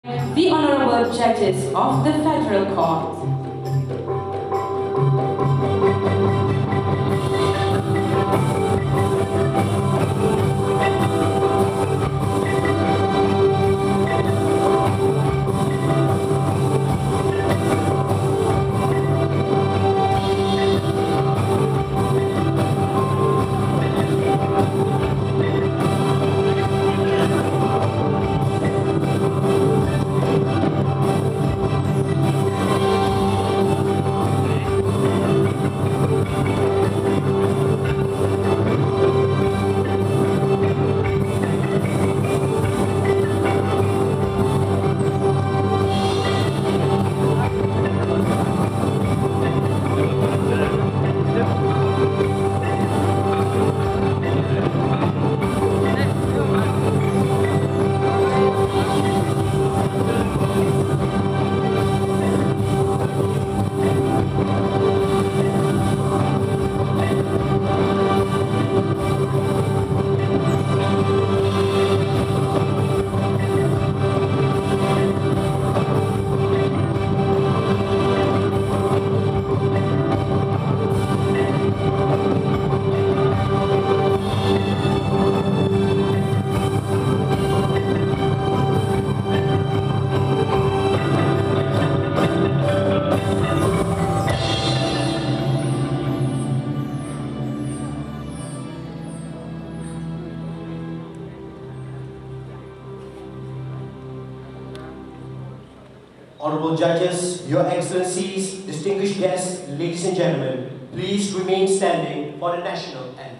The Honorable Judges of the Federal Court. Honorable Judges, Your Excellencies, distinguished guests, ladies and gentlemen, please remain standing for the national anthem.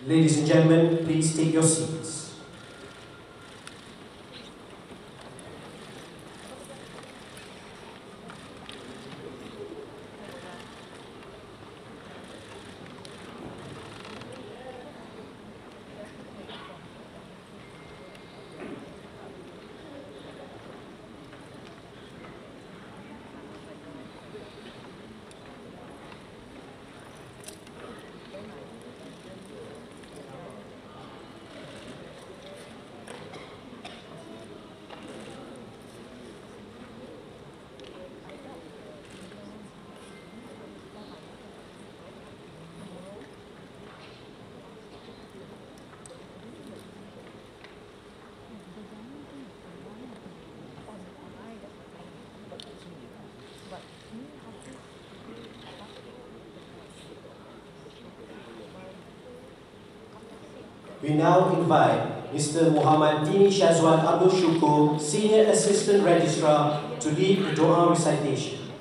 Ladies and gentlemen, please take your seats. We now invite Mr. Muhammad Dini Shazwan Abdul Shukur, Senior Assistant Registrar, to lead the Dua recitation.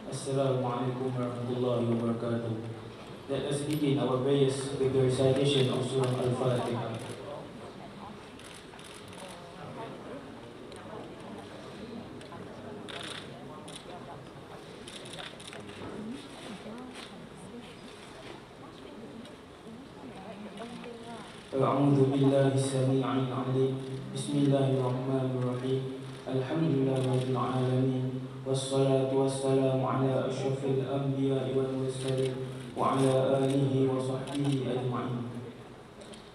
Assalamualaikum warahmatullahi wabarakatuh. Let us begin our prayers with the recitation of Surah Al-Fatiha. أعوذ بالله السميع العليم بسم الله الرحمن الرحيم الحمد لله رب العالمين والصلاة والسلام على أشرف الأنبياء والمرسلين وعلى آله وصحبه أجمعين.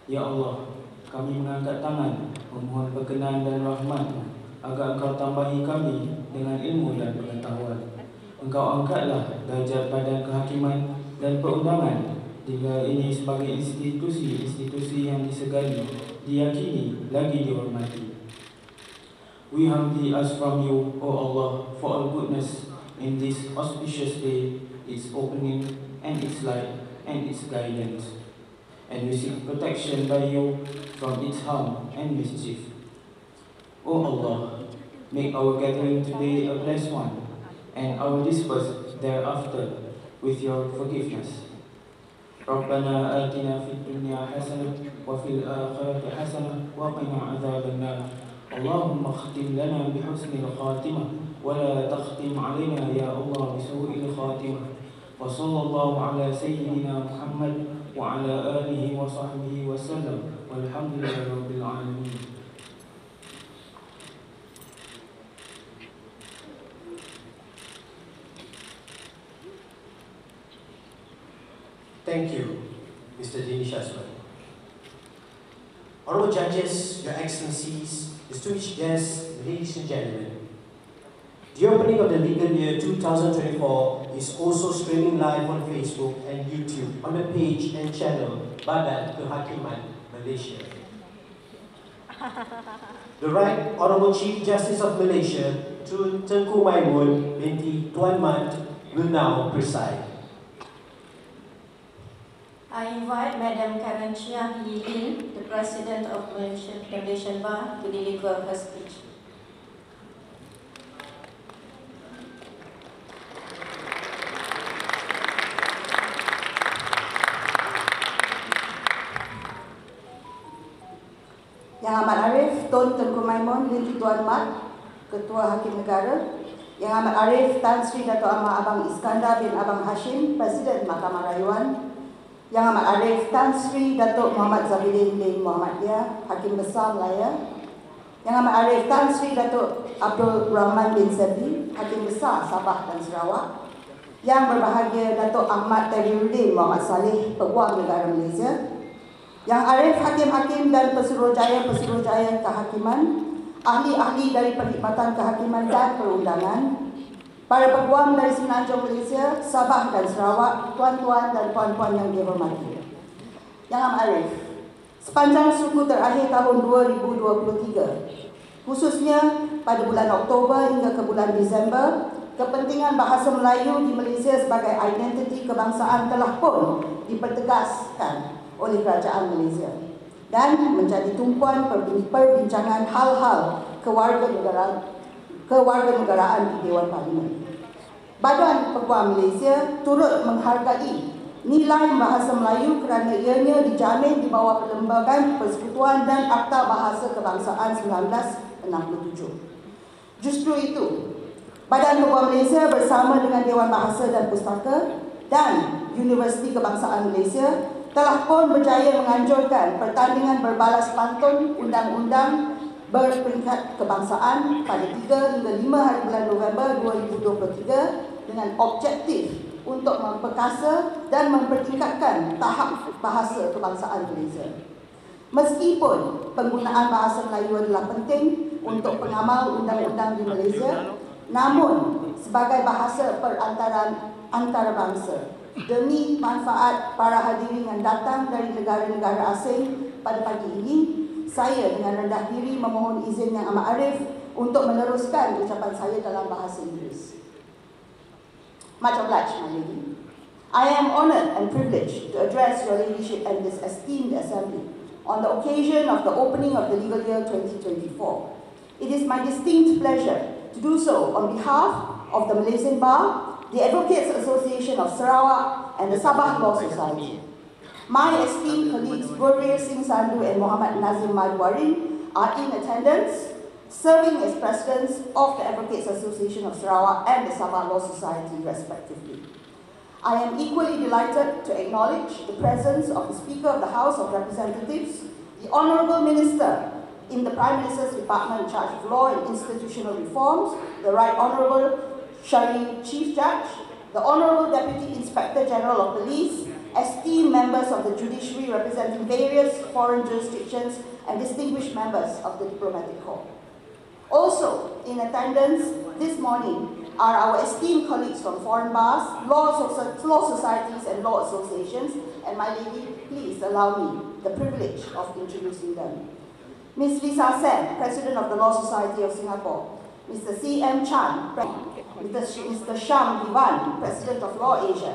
Ya Allah, kami mengangkat tangan memohon perkenan dan rahmat agar Engkau tambahi kami dengan ilmu dan pengetahuan. Engkau angkatlah darjat badan kehakiman dan perundangan hingga ini sebagai institusi yang disegani, diyakini, lagi dihormati. We humbly ask from you, O Allah, for all goodness in this auspicious day, its opening and its light and its guidance. And we seek protection by you from its harm and mischief. O Allah, make our gathering today a blessed one, and our disperse thereafter with your forgiveness. ربنا آتنا في الدنيا حسنة وفي الآخرة حسنة وقنا عذاب النار اللهم اختم لنا بحسن الخاتمة ولا تختم علينا يا الله بسوء الخاتمة وصلى الله على سيدنا محمد وعلى آله وصحبه وسلم والحمد لله رب العالمين. Thank you, Mr. Dini Shazwan. Honorable Judges, Your Excellencies, distinguished guests, ladies and gentlemen, the opening of the legal year 2024 is also streaming live on Facebook and YouTube on the page and channel Badan Kehakiman Malaysia. The Right Honorable Chief Justice of Malaysia, Tun Tengku Maimun binti Tuan Mat, will now preside. I invite Madam Karen Chia Yilin, the President of Malaysian Bar, to deliver her speech. Yang Amat Arif Tun Tengku Maimun binti Tuan Mat, Ketua Hakim Negara. Yang Amat Arif Tan Sri Dato' Ahmad Abang Iskandar bin Abang Hashim, Presiden Mahkamah Rayuan. Yang Amat Arif Tan Sri Datuk Muhammad Zabidin bin Muhammadiyah, Hakim Besar Melaya. Yang Amat Arif Tan Sri Datuk Abdul Rahman bin Sabri, Hakim Besar Sabah dan Sarawak. Yang berbahagia Datuk Ahmad Teriuddin Muhammad Saleh, Peguam Negara Malaysia. Yang Arif Hakim-Hakim dan Pesuruhjaya Kehakiman, ahli-ahli dari Perkhidmatan Kehakiman dan Perundangan, para peguam dari Semenanjung Malaysia, Sabah dan Sarawak, tuan-tuan dan puan-puan yang dihormati. Yang Amat Arif, sepanjang suku terakhir tahun 2023, khususnya pada bulan Oktober hingga ke bulan Disember, kepentingan bahasa Melayu di Malaysia sebagai identiti kebangsaan telah pun dipertegaskan oleh Kerajaan Malaysia dan menjadi tumpuan perbincangan hal-hal kewarganegaraan di Dewan Parlimen. Badan Peguam Malaysia turut menghargai nilai bahasa Melayu kerana ianya dijamin di bawah Perlembagaan Persekutuan dan Akta Bahasa Kebangsaan 1967. Justru itu, Badan Peguam Malaysia bersama dengan Dewan Bahasa dan Pustaka dan Universiti Kebangsaan Malaysia telah pun berjaya menganjurkan pertandingan berbalas pantun undang-undang berperingkat kebangsaan pada 3 hingga 5 hari bulan November 2023 dengan objektif untuk memperkasa dan mempertingkatkan tahap bahasa kebangsaan Malaysia. Meskipun penggunaan bahasa Melayu adalah penting untuk pengamal undang-undang di Malaysia, namun sebagai bahasa perantaraan antarabangsa demi manfaat para hadirin yang datang dari negara-negara asing pada pagi ini, saya dengan rendah diri memohon izin Yang Amat Arif untuk meneruskan ucapan saya dalam bahasa Inggeris. Much obliged, my lady. I am honoured and privileged to address your ladyship and this esteemed assembly on the occasion of the opening of the legal year 2024. It is my distinct pleasure to do so on behalf of the Malaysian Bar, the Advocates Association of Sarawak, and the Sabah Law Society. My esteemed colleagues Gurveer Singh Sandhu and Muhammad Nazim Madwarin are in attendance, serving as presidents of the Advocates Association of Sarawak and the Sabah Law Society, respectively. I am equally delighted to acknowledge the presence of the Speaker of the House of Representatives, the Honourable Minister in the Prime Minister's Department in charge of Law and Institutional Reforms, the Right Honourable Shari Chief Judge, the Honourable Deputy Inspector General of Police, esteemed members of the judiciary representing various foreign jurisdictions, and distinguished members of the diplomatic corps. Also in attendance this morning are our esteemed colleagues from foreign bars, law societies and law associations, and my lady, please allow me the privilege of introducing them. Ms. Lisa Sen, President of the Law Society of Singapore, Mr. C.M. Chan, Mr. Sham Divan, President of Law Asia,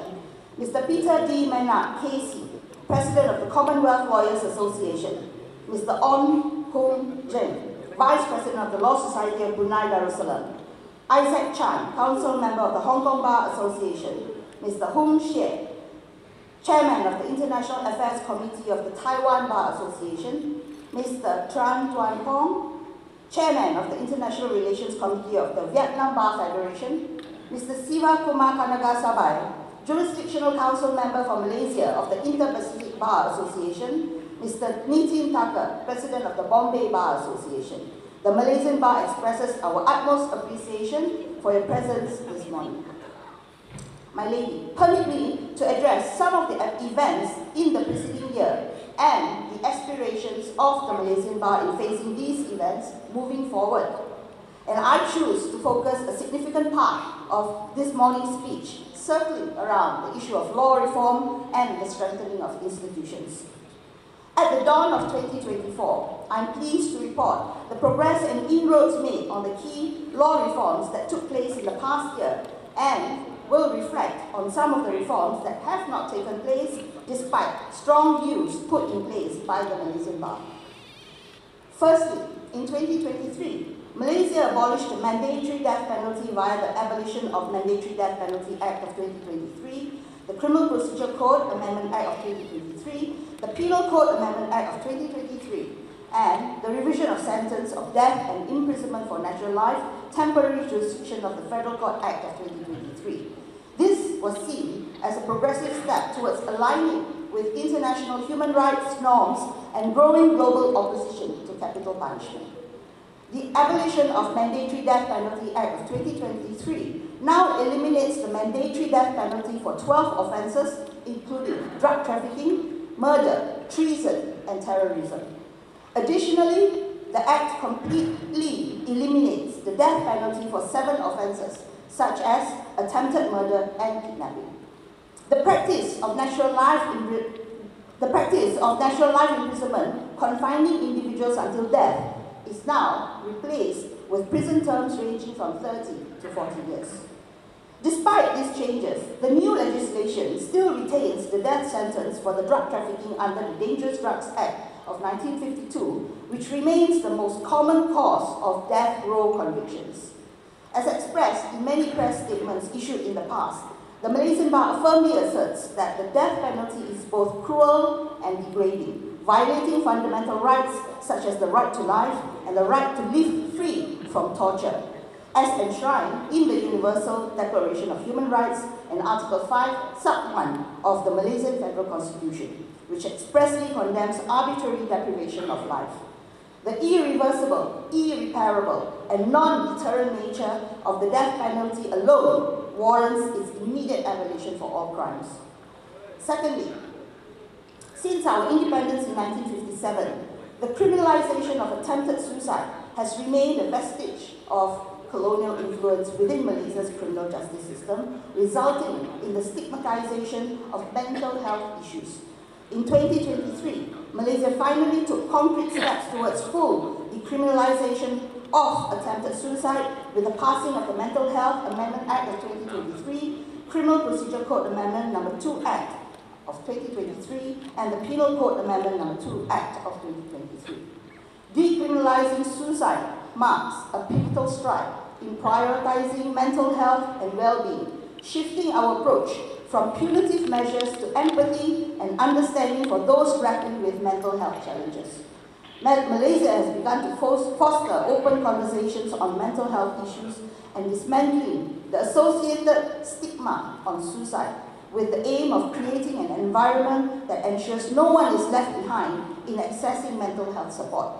Mr. Peter D. Maynard, KC, President of the Commonwealth Lawyers Association, Mr. On Hong Jeng, Vice President of the Law Society of Brunei Darussalam, Isaac Chan, Council Member of the Hong Kong Bar Association, Mr. Hung Xie, Chairman of the International Affairs Committee of the Taiwan Bar Association, Mr. Tran Tuan Hong, Chairman of the International Relations Committee of the Vietnam Bar Federation, Mr. Siva Kumar Kanagasabai, Jurisdictional Council Member for Malaysia of the Inter-Pacific Bar Association, Mr. Nitin Thakur, President of the Bombay Bar Association. The Malaysian Bar expresses our utmost appreciation for your presence this morning. My lady, permit me to address some of the events in the preceding year and the aspirations of the Malaysian Bar in facing these events moving forward. And I choose to focus a significant part of this morning's speech circling around the issue of law reform and the strengthening of institutions. At the dawn of 2024, I'm pleased to report the progress and inroads made on the key law reforms that took place in the past year and will reflect on some of the reforms that have not taken place despite strong views put in place by the Malaysian Bar. Firstly, in 2023, Malaysia abolished the mandatory death penalty via the Abolition of Mandatory Death Penalty Act of 2023, the Criminal Procedure Code Amendment Act of 2023, the Penal Code Amendment Act of 2023, and the revision of sentence of death and imprisonment for natural life, temporary jurisdiction of the Federal Court Act of 2023. This was seen as a progressive step towards aligning with international human rights norms and growing global opposition to capital punishment. The Abolition of Mandatory Death Penalty Act of 2023 now eliminates the mandatory death penalty for 12 offences, including drug trafficking, murder, treason, and terrorism. Additionally, the Act completely eliminates the death penalty for 7 offences, such as attempted murder and kidnapping. The practice of natural life imprisonment confining individuals until death is now replaced with prison terms ranging from 30 to 40 years. Despite these changes, the new legislation still retains the death sentence for the drug trafficking under the Dangerous Drugs Act of 1952, which remains the most common cause of death row convictions. As expressed in many press statements issued in the past, the Malaysian Bar firmly asserts that the death penalty is both cruel and degrading, violating fundamental rights such as the right to life and the right to live free from torture, as enshrined in the Universal Declaration of Human Rights and Article 5, Sub 1 of the Malaysian Federal Constitution, which expressly condemns arbitrary deprivation of life. The irreversible, irreparable, and non-deterrent nature of the death penalty alone warrants its immediate abolition for all crimes. Secondly, since our independence in 1957, the criminalization of attempted suicide has remained a vestige of colonial influence within Malaysia's criminal justice system, resulting in the stigmatization of mental health issues. In 2023, Malaysia finally took concrete steps towards full decriminalization of attempted suicide with the passing of the Mental Health Amendment Act of 2023, Criminal Procedure Code Amendment No. 2 Act of 2023, and the Penal Code Amendment No. 2 Act of 2023. Decriminalizing suicide marks a pivotal stride in prioritizing mental health and well-being, shifting our approach from punitive measures to empathy and understanding for those grappling with mental health challenges. Malaysia has begun to foster open conversations on mental health issues and dismantling the associated stigma on suicide, with the aim of creating an environment that ensures no one is left behind in accessing mental health support.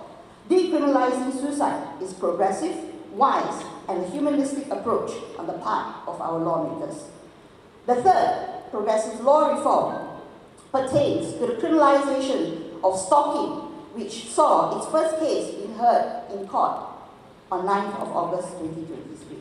Decriminalizing suicide is progressive, wise, and a humanistic approach on the part of our lawmakers. The third progressive law reform pertains to the criminalization of stalking, which saw its first case being heard in court on 9th of August 2023.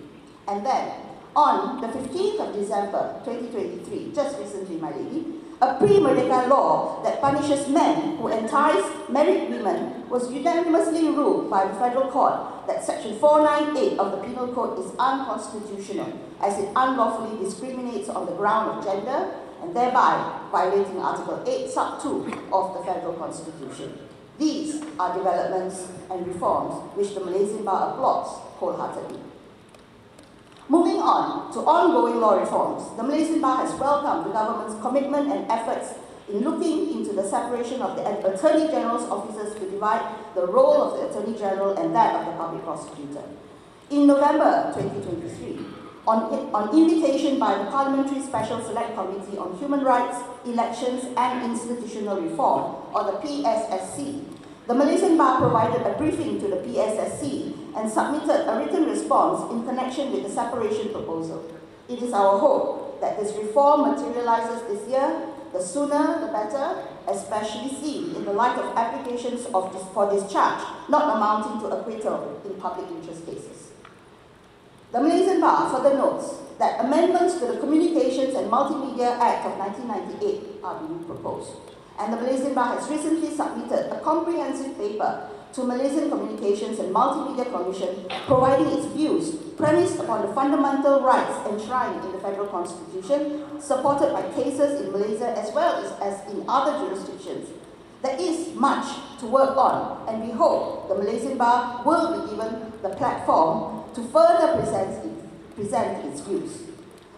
And then, on the 15th of December 2023, just recently, my lady, a pre-Merdeka law that punishes men who entice married women was unanimously ruled by the federal court that Section 498 of the Penal Code is unconstitutional, as it unlawfully discriminates on the ground of gender and thereby violating Article 8, Sub 2 of the Federal Constitution. These are developments and reforms which the Malaysian Bar applauds wholeheartedly. Moving on to ongoing law reforms, the Malaysian Bar has welcomed the government's commitment and efforts in looking into the separation of the Attorney General's offices to divide the role of the Attorney General and that of the Public Prosecutor. In November 2023, on invitation by the Parliamentary Special Select Committee on Human Rights, Elections and Institutional Reform, or the PSSC, the Malaysian Bar provided a briefing to the PSSC and submitted a written response in connection with the separation proposal. It is our hope that this reform materializes this year, the sooner the better, especially seen in the light of applications for discharge not amounting to acquittal in public interest cases. The Malaysian Bar further notes that amendments to the Communications and Multimedia Act of 1998 are being proposed, and the Malaysian Bar has recently submitted a comprehensive paper to Malaysian Communications and Multimedia Commission, providing its views premised upon the fundamental rights enshrined in the Federal Constitution, supported by cases in Malaysia as well as in other jurisdictions. There is much to work on, and we hope the Malaysian Bar will be given the platform to further present its views.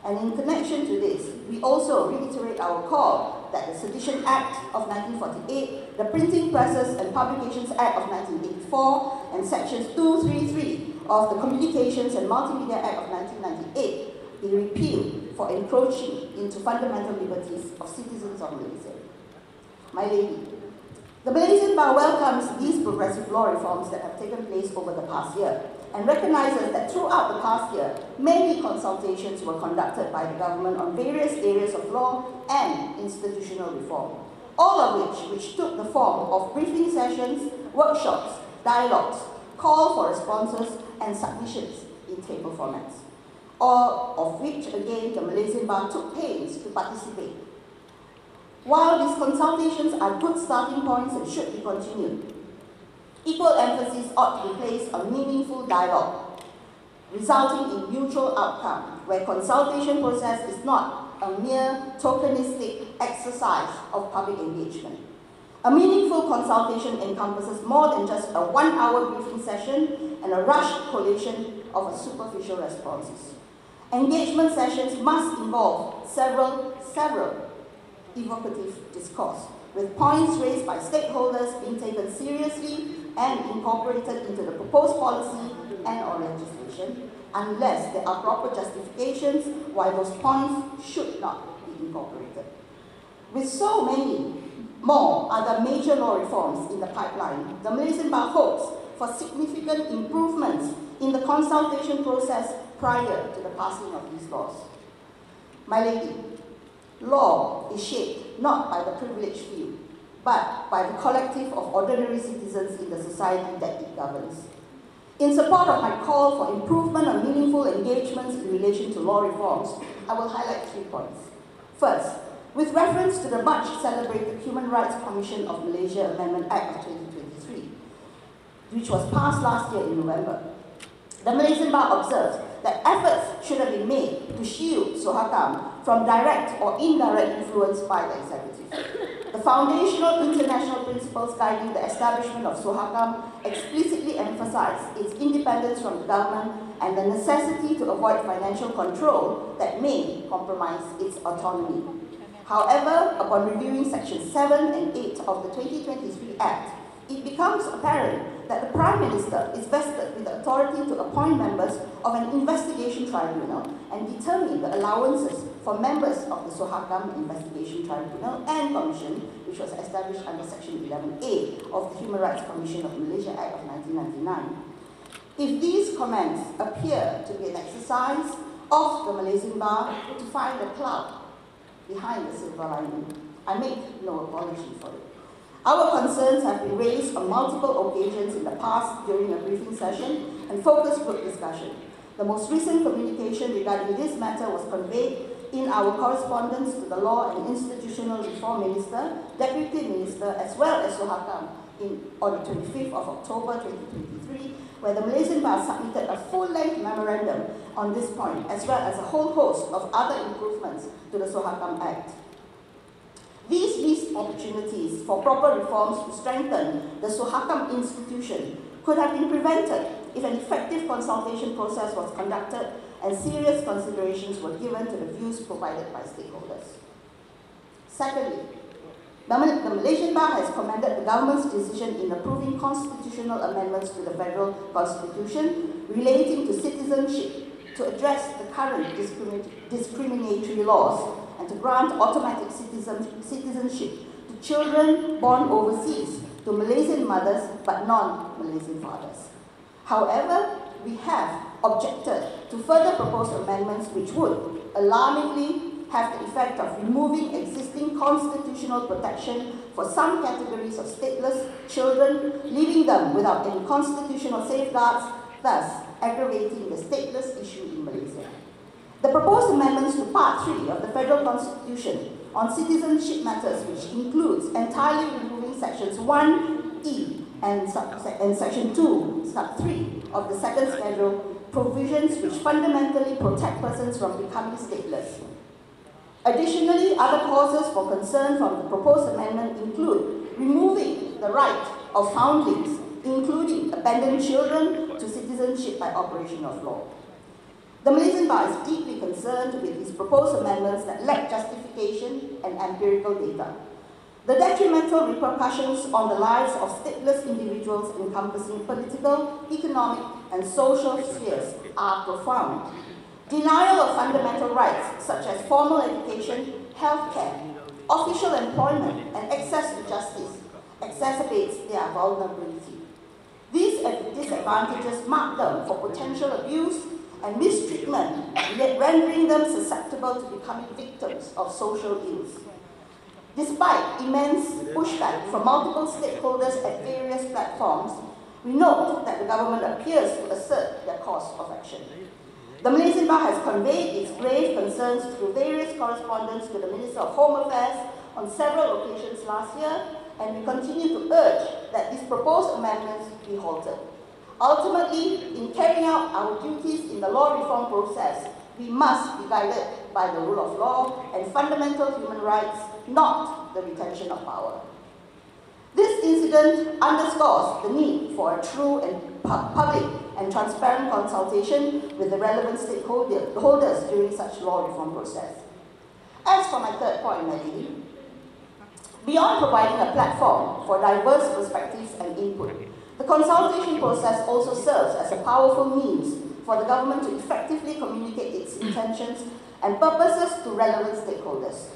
And in connection to this, we also reiterate our call that the Sedition Act of 1948, the Printing Presses and Publications Act of 1984, and Sections 233 of the Communications and Multimedia Act of 1998 be repealed for encroaching into fundamental liberties of citizens of Malaysia. My lady, the Malaysian Bar welcomes these progressive law reforms that have taken place over the past year, and recognizes that throughout the past year, many consultations were conducted by the government on various areas of law and institutional reform, all of which took the form of briefing sessions, workshops, dialogues, call for responses, and submissions in table formats, all of which, again, the Malaysian Bar took pains to participate. While these consultations are good starting points and should be continued, equal emphasis ought to be placed on meaningful dialogue, resulting in mutual outcome, where consultation process is not a mere tokenistic exercise of public engagement. A meaningful consultation encompasses more than just a 1-hour briefing session and a rushed collation of superficial responses. Engagement sessions must involve several evocative discourse, with points raised by stakeholders being taken seriously and incorporated into the proposed policy and or legislation, unless there are proper justifications why those points should not be incorporated. With so many more other major law reforms in the pipeline, the Malaysian Bar hopes for significant improvements in the consultation process prior to the passing of these laws. My lady, law is shaped not by the privileged few, but by the collective of ordinary citizens in the society that it governs. In support of my call for improvement and meaningful engagements in relation to law reforms, I will highlight 3 points. First, with reference to the much celebrated Human Rights Commission of Malaysia Amendment Act of 2023, which was passed last year in November, the Malaysian Bar observes that efforts should have been made to shield Suhakam from direct or indirect influence by the executive. The foundational international principles guiding the establishment of Suhakam explicitly emphasize its independence from the government and the necessity to avoid financial control that may compromise its autonomy. However, upon reviewing Sections 7 and 8 of the 2023 Act, it becomes apparent that the Prime Minister is vested with the authority to appoint members of an investigation tribunal and determine the allowances for members of the Sohakam Investigation Tribunal and Commission, which was established under Section 11A of the Human Rights Commission of Malaysia Act of 1999. If these comments appear to be an exercise of the Malaysian Bar to find a cloud behind the silver lining, I make no apology for it. Our concerns have been raised on multiple occasions in the past during a briefing session and focus group discussion. The most recent communication regarding this matter was conveyed in our correspondence to the Law and Institutional Reform Minister, Deputy Minister, as well as Sohakam on the 25th of October 2023, where the Malaysian Bar submitted a full-length memorandum on this point, as well as a whole host of other improvements to the Sohakam Act. These missed opportunities for proper reforms to strengthen the Sohakam institution could have been prevented if an effective consultation process was conducted and serious considerations were given to the views provided by stakeholders. Secondly, the Malaysian Bar has commended the government's decision in approving constitutional amendments to the federal constitution relating to citizenship to address the current discriminatory laws and to grant automatic citizenship to children born overseas to Malaysian mothers but non-Malaysian fathers. However, we have objected to further proposed amendments which would alarmingly have the effect of removing existing constitutional protection for some categories of stateless children, leaving them without any constitutional safeguards, thus aggravating the stateless issue in Malaysia. The proposed amendments to Part 3 of the Federal Constitution on citizenship matters, which includes entirely removing Sections 1E and Section 2, Sub 3 of the Second Schedule, provisions which fundamentally protect persons from becoming stateless. Additionally, other causes for concern from the proposed amendment include removing the right of foundlings, including abandoned children, to citizenship by operation of law. The Malaysian Bar is deeply concerned with these proposed amendments that lack justification and empirical data. The detrimental repercussions on the lives of stateless individuals encompassing political, economic, and social spheres are profound. Denial of fundamental rights such as formal education, healthcare, official employment, and access to justice exacerbates their vulnerability. These disadvantages mark them for potential abuse and mistreatment, yet rendering them susceptible to becoming victims of social ills. Despite immense pushback from multiple stakeholders at various platforms, we note that the government appears to assert their course of action. The Malaysian Bar has conveyed its grave concerns through various correspondence to the Minister of Home Affairs on several occasions last year, and we continue to urge that these proposed amendments be halted. Ultimately, in carrying out our duties in the law reform process, we must be guided by the rule of law and fundamental human rights, not the retention of power. This incident underscores the need for a true and public and transparent consultation with the relevant stakeholders during such law reform process. As for my third point, Melody, beyond providing a platform for diverse perspectives and input, the consultation process also serves as a powerful means for the government to effectively communicate its intentions and purposes to relevant stakeholders.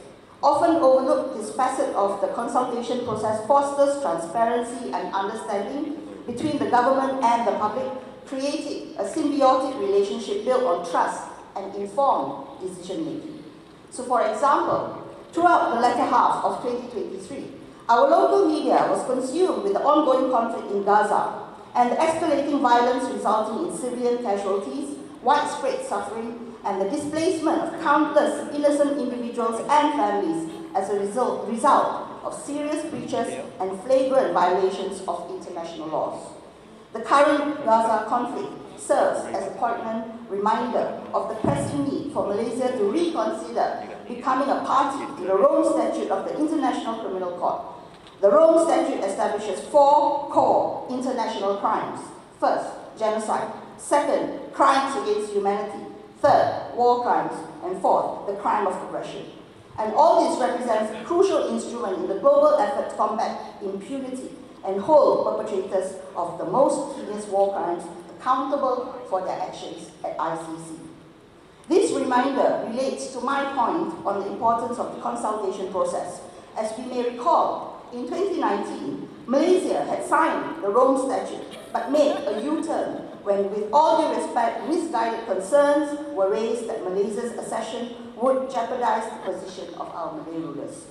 Often overlooked, this facet of the consultation process fosters transparency and understanding between the government and the public, creating a symbiotic relationship built on trust and informed decision-making. So, for example, throughout the latter half of 2023, our local media was consumed with the ongoing conflict in Gaza and the escalating violence resulting in civilian casualties, widespread suffering, and the displacement of countless innocent individuals and families as a result of serious breaches and flagrant violations of international laws. The current Gaza conflict serves as a poignant reminder of the pressing need for Malaysia to reconsider becoming a party to the Rome Statute of the International Criminal Court. The Rome Statute establishes 4 core international crimes. First, genocide. Second, crimes against humanity. Third, war crimes. And fourth, the crime of aggression. And all this represents a crucial instrument in the global effort to combat impunity and hold perpetrators of the most heinous war crimes accountable for their actions at ICC. This reminder relates to my point on the importance of the consultation process. As we may recall, in 2019, Malaysia had signed the Rome Statute but made a U-turn when, with all due respect, misguided concerns were raised that Malaysia's accession would jeopardize the position of our Malay rulers.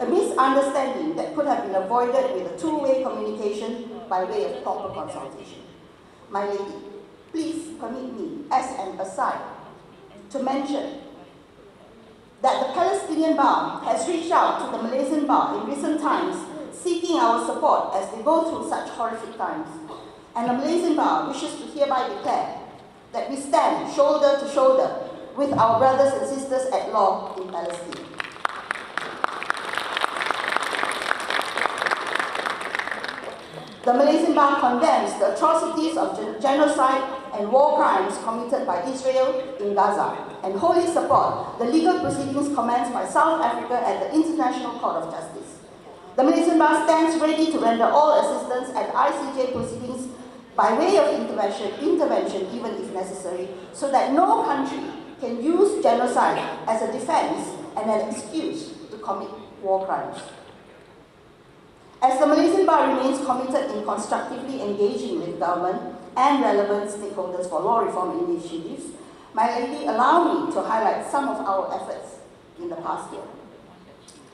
A misunderstanding that could have been avoided with a two-way communication by way of proper consultation. My lady, please permit me, as an aside, to mention that the Palestinian Bar has reached out to the Malaysian Bar in recent times seeking our support as they go through such horrific times. And the Malaysian Bar wishes to hereby declare that we stand shoulder to shoulder with our brothers and sisters at law in Palestine. The Malaysian Bar condemns the atrocities of genocide and war crimes committed by Israel in Gaza and wholly support the legal proceedings commenced by South Africa at the International Court of Justice. The Malaysian Bar stands ready to render all assistance at ICJ proceedings by way of intervention even if necessary, so that no country can use genocide as a defense and an excuse to commit war crimes. As the Malaysian Bar remains committed in constructively engaging with government and relevant stakeholders for law reform initiatives, my lady, allow me to highlight some of our efforts in the past year.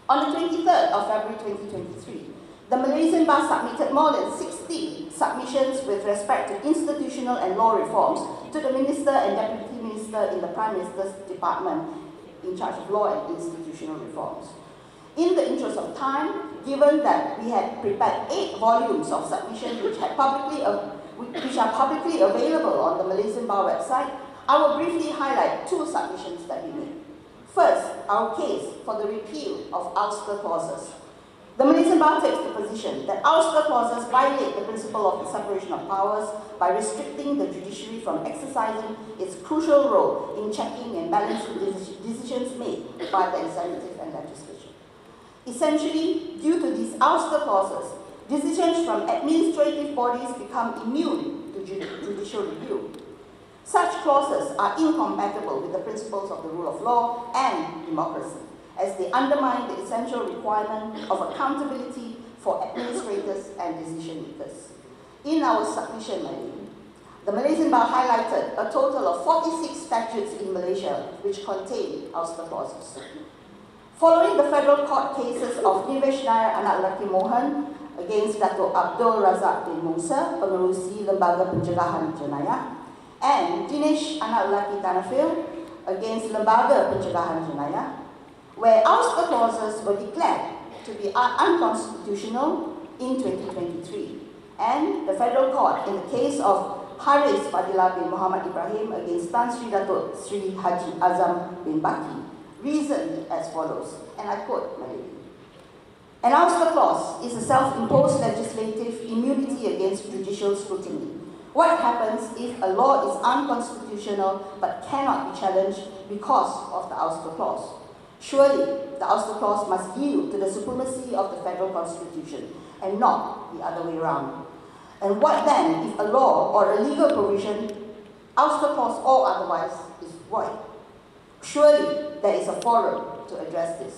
On the 23rd of February 2023, the Malaysian Bar submitted more than 60 submissions with respect to institutional and law reforms to the Minister and Deputy Minister in the Prime Minister's Department in charge of law and institutional reforms. In the interest of time, given that we had prepared 8 volumes of submissions which are publicly available on the Malaysian Bar website, I will briefly highlight 2 submissions that we made. First, our case for the repeal of ouster clauses. The Malaysian Bar takes the position that ouster clauses violate the principle of the separation of powers by restricting the judiciary from exercising its crucial role in checking and balancing decisions made by the executive and legislature. Essentially, due to these ouster clauses, decisions from administrative bodies become immune to judicial review. Such clauses are incompatible with the principles of the rule of law and democracy, as they undermine the essential requirement of accountability for administrators and decision makers. In our submission, the Malaysian Bar highlighted a total of 46 statutes in Malaysia which contain ouster clauses. Following the federal court cases of Nivesh Nair Anak Lelaki Mohan against Dato' Abdul Razak bin Musa, Pengerusi Lembaga Pencegahan Jenayah, and Dinesh Anak Lelaki Tanafil against Lembaga Pencegahan Jenayah, where ouster clauses were declared to be unconstitutional in 2023, and the federal court in the case of Haris Fadilah bin Muhammad Ibrahim against Tan Sri Dato' Sri Haji Azam bin Baki reasoned as follows, and I quote, my lady. An ouster clause is a self-imposed legislative immunity against judicial scrutiny. What happens if a law is unconstitutional but cannot be challenged because of the ouster clause? Surely, the ouster clause must yield to the supremacy of the federal constitution and not the other way around. And what then if a law or a legal provision, ouster clause or otherwise, is void? Surely, there is a forum to address this.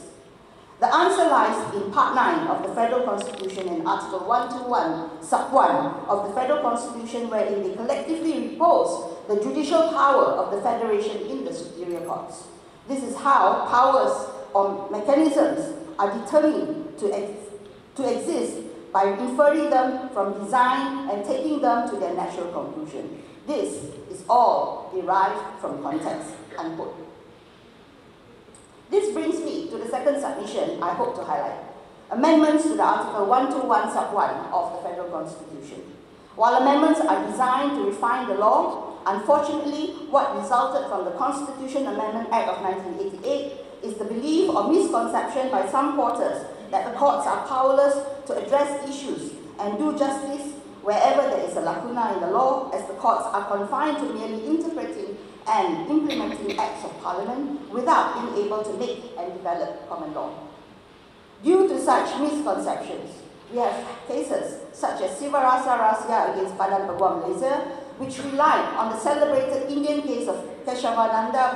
The answer lies in Part 9 of the Federal Constitution and Article 121, Sub 1 of the Federal Constitution, wherein they collectively repose the judicial power of the Federation in the superior courts. This is how powers or mechanisms are determined to exist by inferring them from design and taking them to their natural conclusion. This is all derived from context, unquote. This brings me to the second submission I hope to highlight. Amendments to the Article 121 Sub 1 of the Federal Constitution. While amendments are designed to refine the law, unfortunately, what resulted from the Constitution Amendment Act of 1988 is the belief or misconception by some quarters that the courts are powerless to address issues and do justice wherever there is a lacuna in the law, as the courts are confined to merely interpreting and implementing acts of parliament without being able to make and develop common law. Due to such misconceptions, We have cases such as Sivarasa Rasya against Badan Peguam Malaysia, which relied on the celebrated Indian case of Keshavananda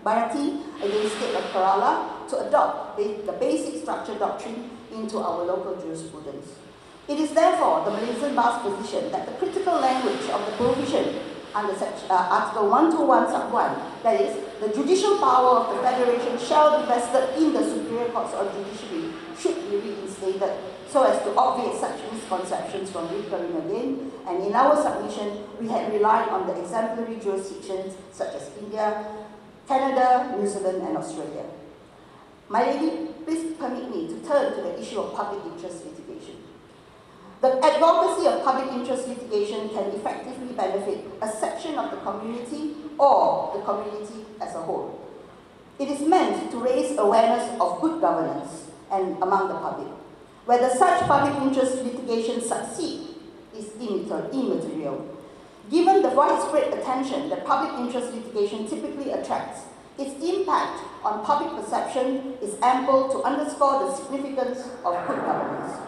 Bharati against State of Kerala to adopt the basic structure doctrine into our local jurisprudence. It is therefore the Malaysian Bar's position that the critical language of the provision under Article 121 sub 1, that is, the judicial power of the Federation shall be vested in the superior courts or judiciary, should be reinstated so as to obviate such misconceptions from recurring again. And in our submission, we had relied on the exemplary jurisdictions such as India, Canada, New Zealand, and Australia. My lady, please permit me to turn to the issue of public interest litigation. The advocacy of public interest litigation can effectively benefit a section of the community or the community as a whole. It is meant to raise awareness of good governance and among the public. Whether such public interest litigation succeed is immaterial. Given the widespread attention that public interest litigation typically attracts, its impact on public perception is ample to underscore the significance of good governance.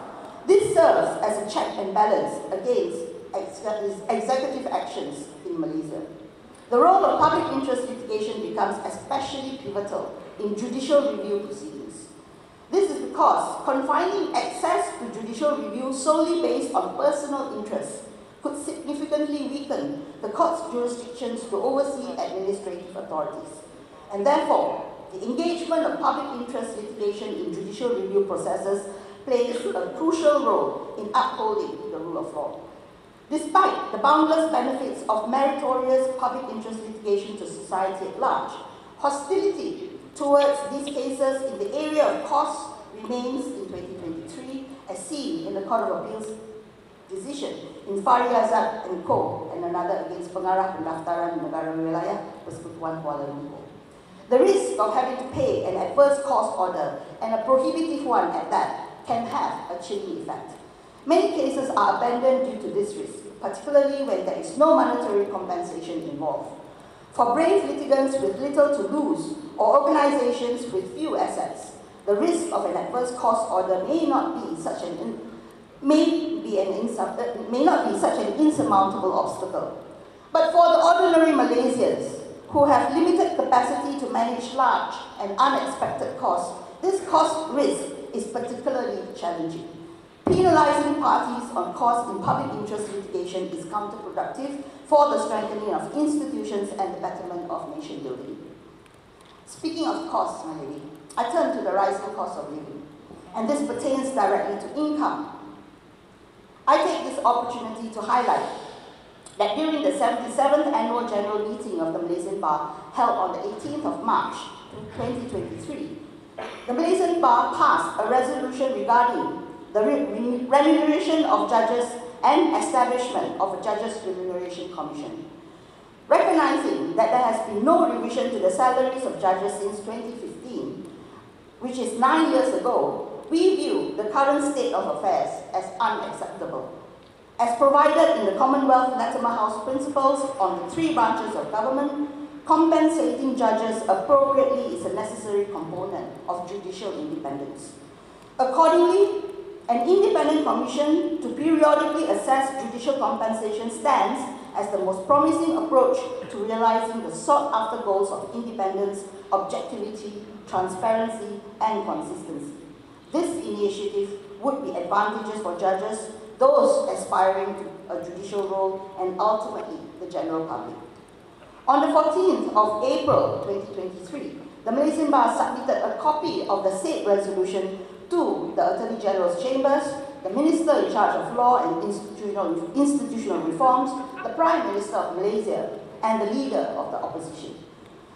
This serves as a check and balance against executive actions in Malaysia. The role of public interest litigation becomes especially pivotal in judicial review proceedings. This is because confining access to judicial review solely based on personal interests could significantly weaken the court's jurisdictions to oversee administrative authorities. And therefore, the engagement of public interest litigation in judicial review processes plays a crucial role in upholding the rule of law. Despite the boundless benefits of meritorious public interest litigation to society at large, hostility towards these cases in the area of costs remains in 2023, as seen in the Court of Appeal's decision in Faryazat and Co. and another against Pengarah Pendaftaran Negara Wilayah Persekutuan Kuala Lumpur. The risk of having to pay an adverse cost order, and a prohibitive one at that, can have a chilling effect. Many cases are abandoned due to this risk, particularly when there is no monetary compensation involved. For brave litigants with little to lose or organizations with few assets, the risk of an adverse cost order may not be such an insurmountable obstacle. But for the ordinary Malaysians who have limited capacity to manage large and unexpected costs, this cost risk is particularly challenging. Penalizing parties on costs in public interest litigation is counterproductive for the strengthening of institutions and the betterment of nation building. Speaking of costs, my lady, I turn to the rising cost of living, and this pertains directly to income. I take this opportunity to highlight that during the 77th Annual General Meeting of the Malaysian Bar, held on the 18th of March 2023, the Malaysian Bar passed a resolution regarding the remuneration of judges and establishment of a Judges Remuneration Commission. Recognizing that there has been no revision to the salaries of judges since 2015, which is 9 years ago, we view the current state of affairs as unacceptable. As provided in the Commonwealth Latimer House Principles on the 3 branches of government, compensating judges appropriately is a necessary component of judicial independence. Accordingly, an independent commission to periodically assess judicial compensation stands as the most promising approach to realizing the sought-after goals of independence, objectivity, transparency, and consistency. This initiative would be advantageous for judges, those aspiring to a judicial role, and ultimately the general public. On the 14th of April 2023, the Malaysian Bar submitted a copy of the said resolution to the Attorney General's Chambers, the Minister in charge of Law and Institutional Reforms, the Prime Minister of Malaysia, and the Leader of the Opposition.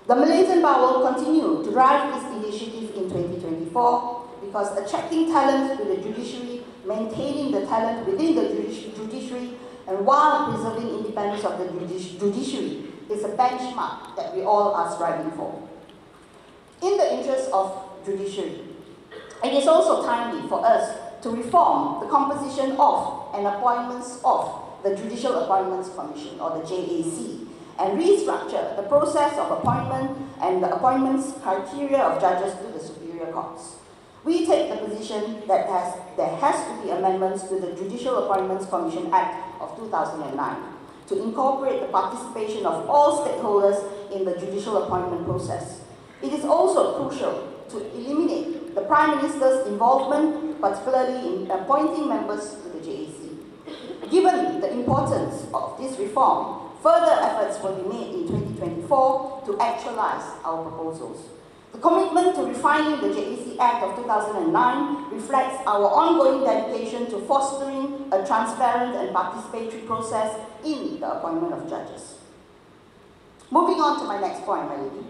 The Malaysian Bar will continue to drive this initiative in 2024 because attracting talent to the judiciary, maintaining the talent within the judiciary, and while preserving independence of the judiciary is a benchmark that we all are striving for. In the interest of judiciary, it is also timely for us to reform the composition of and appointments of the Judicial Appointments Commission, or the JAC, and restructure the process of appointment and the appointments criteria of judges to the superior courts. We take the position that there has to be amendments to the Judicial Appointments Commission Act of 2009 to incorporate the participation of all stakeholders in the judicial appointment process. It is also crucial to eliminate the Prime Minister's involvement, particularly in appointing members to the JAC. Given the importance of this reform, further efforts will be made in 2024 to actualize our proposals. The commitment to refining the JAC Act of 2009 reflects our ongoing dedication to fostering a transparent and participatory process in the appointment of judges. Moving on to my next point, my lady.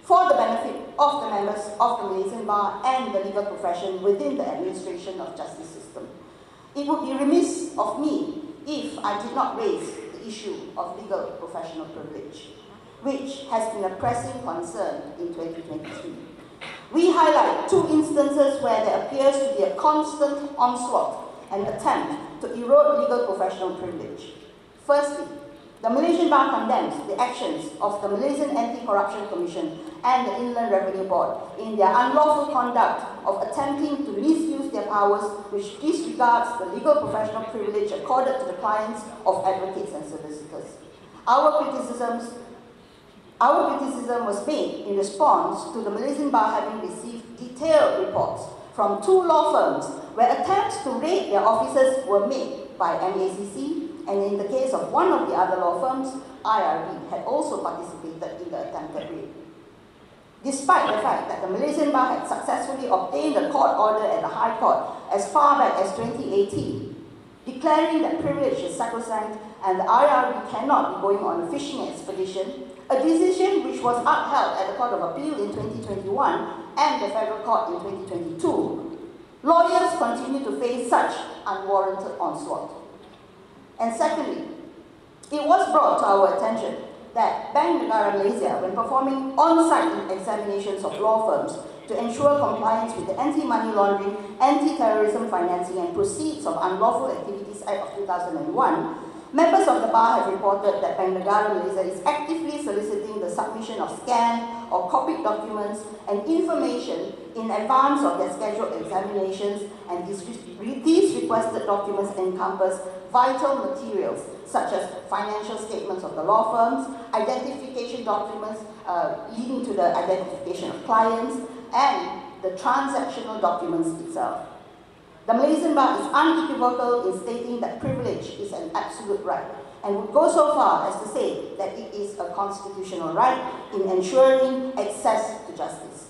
For the benefit of the members of the Malaysian Bar and the legal profession within the administration of justice system, it would be remiss of me if I did not raise the issue of legal professional privilege, which has been a pressing concern in 2023. We highlight two instances where there appears to be a constant onslaught and attempt to erode legal professional privilege. Firstly, the Malaysian Bar condemns the actions of the Malaysian Anti-Corruption Commission and the Inland Revenue Board in their unlawful conduct of attempting to misuse their powers, which disregards the legal professional privilege accorded to the clients of advocates and solicitors. Our criticism was made in response to the Malaysian Bar having received detailed reports from two law firms where attempts to raid their offices were made by MACC, and in the case of one of the other law firms, IRB had also participated in the attempted raid. Despite the fact that the Malaysian Bar had successfully obtained a court order at the High Court as far back as 2018, declaring that privilege is sacrosanct and the IRB cannot be going on a fishing expedition, a decision which was upheld at the Court of Appeal in 2021 and the Federal Court in 2022, lawyers continue to face such unwarranted onslaught. And secondly, it was brought to our attention that Bank Negara Malaysia, when performing on-site examinations of law firms to ensure compliance with the Anti-Money Laundering, Anti-Terrorism Financing and Proceeds of Unlawful Activities Act of 2001, members of the Bar have reported that Bank Negara Malaysia is actively soliciting the submission of scanned or copied documents and information in advance of their scheduled examinations, and these requested documents encompass vital materials such as financial statements of the law firms, identification documents leading to the identification of clients, and the transactional documents itself. The Malaysian Bar is unequivocal in stating that privilege is an absolute right, and would go so far as to say that it is a constitutional right in ensuring access to justice.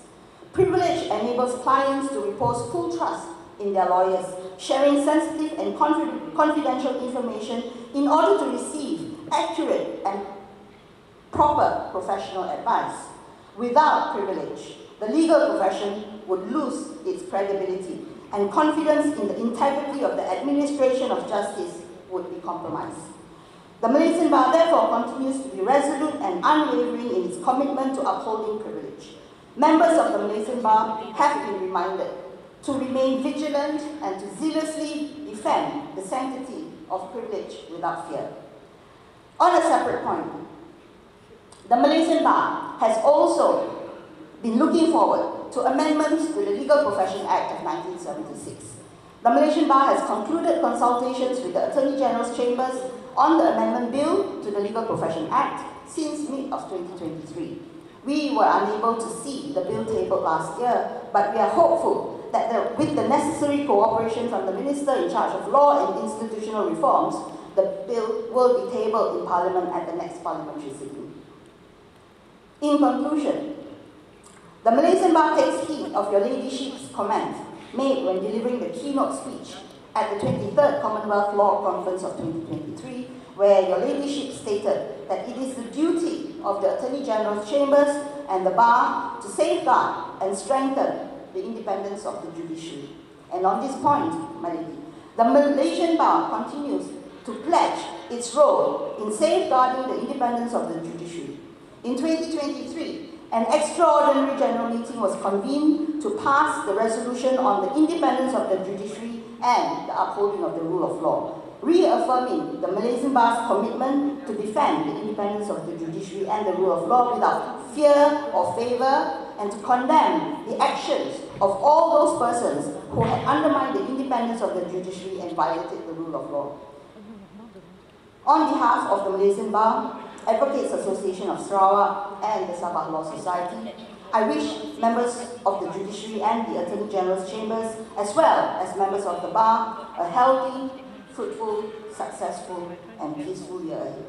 Privilege enables clients to repose full trust in their lawyers, sharing sensitive and confidential information in order to receive accurate and proper professional advice. Without privilege, the legal profession would lose its credibility, and confidence in the integrity of the administration of justice would be compromised. The Malaysian Bar therefore continues to be resolute and unwavering in its commitment to upholding privilege. Members of the Malaysian Bar have been reminded to remain vigilant and to zealously defend the sanctity of privilege without fear. On a separate point, the Malaysian Bar has also been looking forward to amendments to the Legal Profession Act of 1976. The Malaysian Bar has concluded consultations with the Attorney General's Chambers on the amendment bill to the Legal Profession Act since mid of 2023. We were unable to see the bill tabled last year, but we are hopeful that with the necessary cooperation from the Minister in charge of law and institutional reforms, the bill will be tabled in Parliament at the next parliamentary sitting. In conclusion, the Malaysian Bar takes heed of your ladyship's comment made when delivering the keynote speech at the 23rd Commonwealth Law Conference of 2023, where your ladyship stated that it is the duty of the Attorney General's Chambers and the Bar to safeguard and strengthen the independence of the judiciary. And on this point, my lady, the Malaysian Bar continues to pledge its role in safeguarding the independence of the judiciary. In 2023, an extraordinary general meeting was convened to pass the resolution on the independence of the judiciary and the upholding of the rule of law, reaffirming the Malaysian Bar's commitment to defend the independence of the judiciary and the rule of law without fear or favour, and to condemn the actions of all those persons who had undermined the independence of the judiciary and violated the rule of law. On behalf of the Malaysian Bar, Advocates Association of Sarawak and the Sabah Law Society, I wish members of the judiciary and the Attorney General's chambers, as well as members of the Bar, a healthy, fruitful, successful, and peaceful year ahead.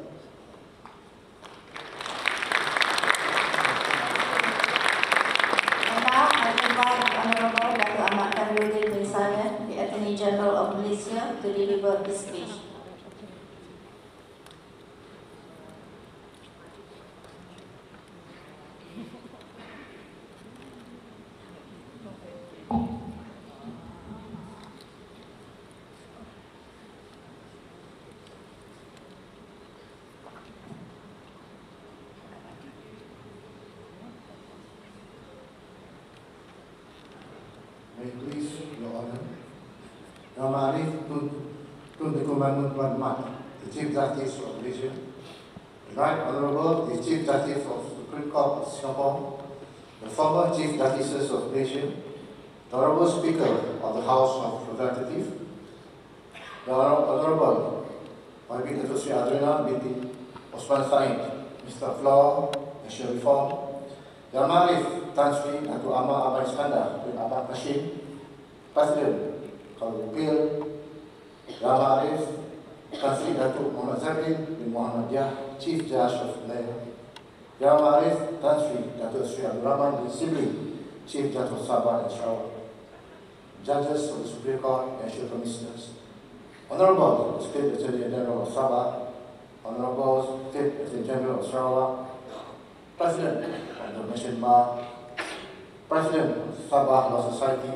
And now I invite the Honorable Dr. Ahmad Khairuddin bin Saleh, the Attorney General of Malaysia, to deliver his speech. Please, Your Honor. Yang Ma'arif Tun Dikumanun Tuan Mat, the Chief Justice of Malaysia, the Right Honourable, the Chief Justice of the Supreme Court of Singapore, the former Chief Justices of Malaysia, the Honourable Speaker of the House of Representatives, the Honourable YB Datuk Sri Adrina binti Osman Said, Mr. Flaw, National Reform, Yang Ma'arif Tan Sri Datuk Ahmad Abang Iskandar bin Abang Hashim, President Kalau Upil, Yang Ma'arif Tan Sri Datuk Muhammad Zabrin bin Muhammad Yah, Chief Judge of Malaya, Yang Ma'arif Tan Sri Datuk Sri Abdul Rahman bin Sibli, Chief Judge of Sabah and Sarawak, Judges of the Supreme Court and Judicial Commissioners, Honourable State Attorney General of Sabah, Honourable State Attorney General of Sarawak, President of the Malaysian Bar, President of the Sabah Law Society,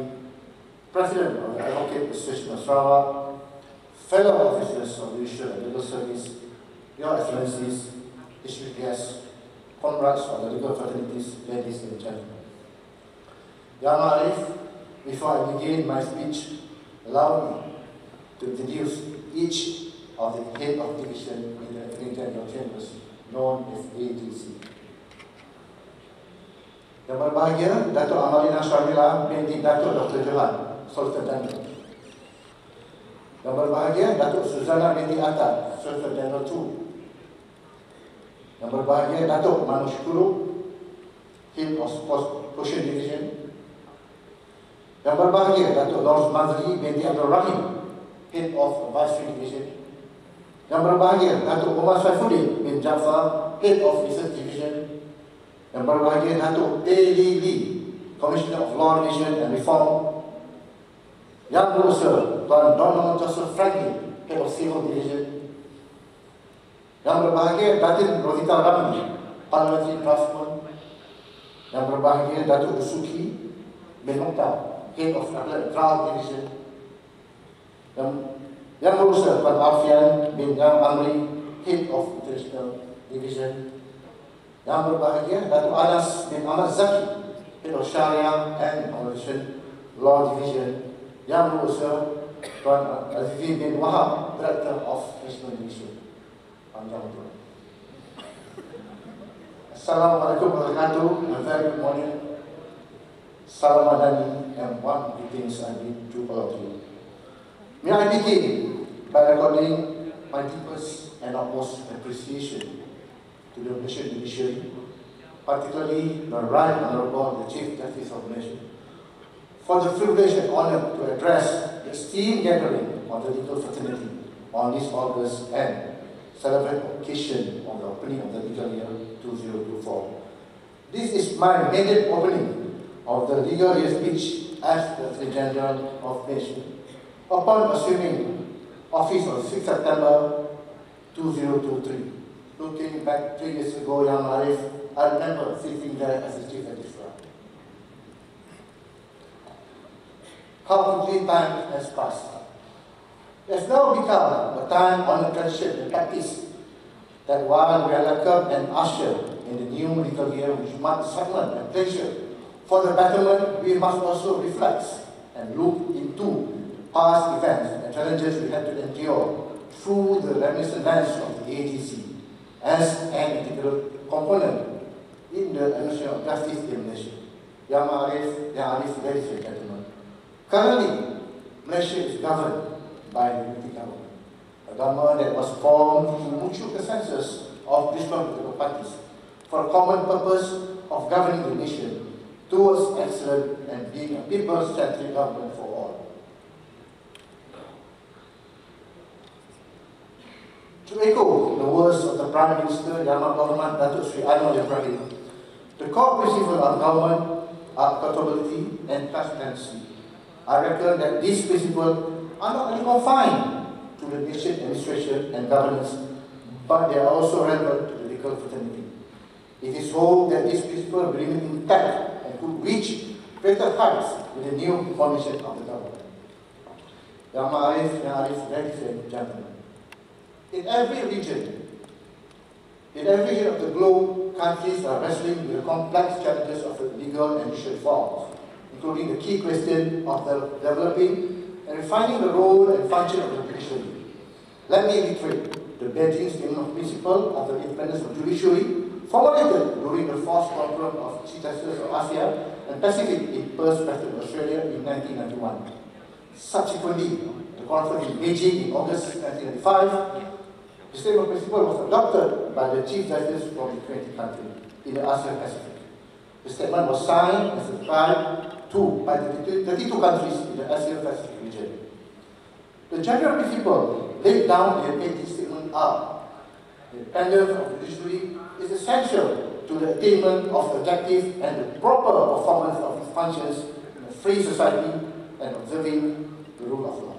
President of the Advocate Association of Sarawak, fellow officers of the Judicial and Legal Service, Your Excellencies, distinguished guests, comrades of the legal fraternities, ladies and gentlemen. Yang Ma'arif, before I begin my speech, allow me to introduce each of the head of division in the Attorney General Chambers, known as ADC. Yang berbahagia, Datuk Amalina Syamila binti Datuk Dr. Johan, Sultan General. Yang berbahagia, Datuk Suzana binti Atta, Sultan General 2. Yang berbahagia, Datuk Manu Syukuru, Head of Ocean Division. Yang berbahagia, Datuk Lawrence Mazli binti Abdul Rahim, Head of Advisory Division. Yang berbahagia, Datuk Umar Saifuddin bin Jaafar, Head of Research Division. Yang berbahagia, Datuk A. Lee, Commissioner of Law, Nation and Reform. Yang berusaha, Tuan Donald Joseph Franklin, Head of Civil Division. Yang berbahagia, Datin Rosita Ramli, Parliamentary Draftsman. Yang berbahagia, Datuk Usuki bin Mukhtar, Head of Trial Division. Yang berusaha, Tuan Alfian bin Yang Amri, Head of International Division. Yang berbahagia, Datuk Anas bin Ahmad Zaki, Head of Sharia and Malaysian Law Division. Yang berusaha, Tuan Azizi bin Wahab, Director of National Division. Panjang Tuan. Assalamualaikum warahmatullahi wabarakatuh. A very good morning. Salam Madani and one greetings I bring to all of you. May I begin by recording my deepest and utmost appreciation to the Malaysian Judiciary, particularly the Right Honourable the Chief Justice of Malaysia, for the privilege and honour to address the esteemed gathering of the legal fraternity on this August and celebrate occasion of the opening of the legal year 2024. This is my maiden opening of the legal year speech as the Attorney General of Malaysia upon assuming office on 6 September 2023. Looking back 3 years ago, Yang Ma'arif, I remember sitting there as the Chief Registrar. How quickly time has passed. It has now become a time-honored tradition and practice that while we are welcome and usher in the new legal year, which marks excitement and pleasure for the betterment, we must also reflect and look into past events and challenges we had to endure through the reminiscent lens of the AGC as an integral component in the administration of justice in Malaysia. Yang Arif, ladies and gentlemen, currently, Malaysia is governed by the unity government, a government that was formed through mutual consensus of different political parties for a common purpose of governing the nation towards excellence and being a people-centric government for all. To echo the words of the Prime Minister, Yang Amat Berhormat Datuk Seri Anwar Ibrahim, the core principles of government are accountability and transparency. I reckon that these principles are not only confined to the nation administration and governance, but they are also relevant to the legal fraternity. It is hoped that these principles remain intact and could reach greater heights with the new formation of the government. Yang Arif, ladies and gentlemen, in every region of the globe, countries are wrestling with the complex challenges of the legal and judicial reforms, including the key question of the developing and refining the role and function of the judiciary. Let me reiterate the Beijing Statement of Principle of the Independence of Judiciary, formulated during the fourth conference of Chief Justices of Asia and Pacific in Perth, Western Australia in 1991. Subsequently, the conference in Beijing in August 1995, the Statement of Principle was adopted by the Chief Justice from the 20 countries in the Asia Pacific. The statement was signed and subscribed to by the 32 countries in the Asia Pacific region. The general principle laid down in the Beijing Statement are: the independence of the judiciary is essential to the attainment of the objective and the proper performance of its functions in a free society and observing the rule of law.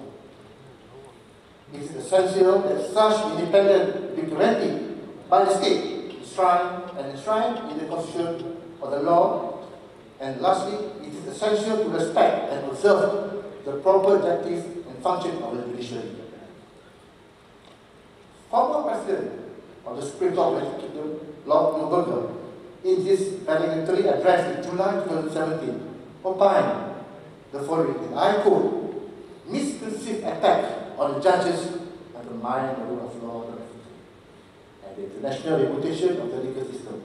It is essential that such independence be guaranteed by the state, enshrined in the Constitution or the law. And lastly, it is essential to respect and observe the proper objective and function of the judiciary. Former President of the Supreme Court of the Kingdom, Lord Newberger, in his valedictory address in July 2017, opined the following, and I quote: "Misconceived attack on the judges undermine the rule of law and the international reputation of the legal system.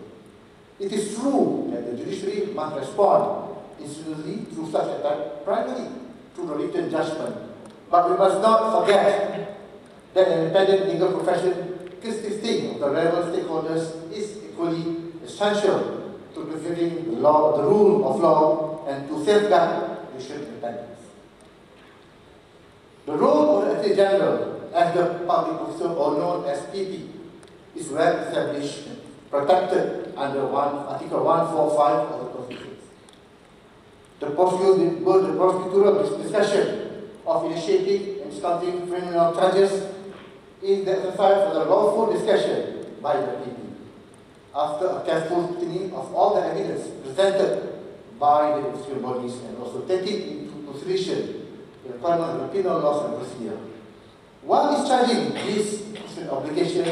It is true that the judiciary must respond incidentally through such attack, primarily through the written judgment. But we must not forget that an independent legal profession consisting of the relevant stakeholders is equally essential to preserving the law, the rule of law, and to safeguard judicial independence. The role of the Attorney General as the public officer, or known as PP, is well established and protected under Article 145 of the Constitution. The prosecutorial discretion of initiating and discounting criminal charges is the exercise of the lawful discretion by the PP, after a careful scrutiny of all the evidence presented by the official bodies and also taking into consideration the requirement of the penal laws and procedure. While discharging this obligation,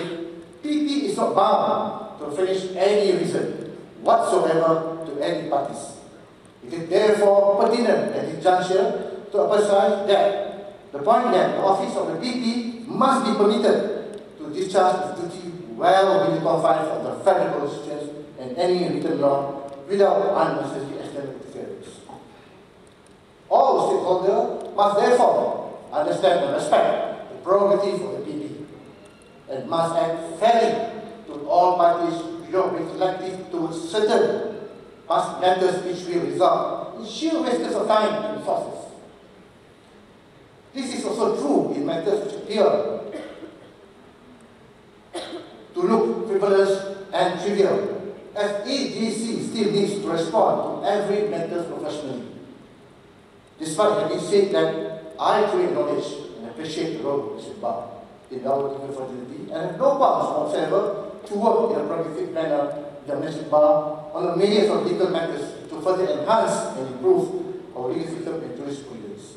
PP is not bound to furnish any reason whatsoever to any parties. It is therefore pertinent at this juncture to emphasize that the point that the office of the PP must be permitted to discharge its duty well within the confines of the federal constitution and any written law without unnecessary external interference. All stakeholders must therefore understand and respect the prerogative of the PP and must act fairly to all parties without being selective to certain past matters which will result in sheer wastes of time and resources. This is also true in matters which appear to look frivolous and trivial, as EGC still needs to respond to every matter professionally. Despite having said that, I truly acknowledge and appreciate the role of Mr. Bar in our legal fraternity and have no qualms whatsoever to work in a prolific manner with the Mr. Bar on the myriad of legal matters to further enhance and improve our legal system and jurisprudence.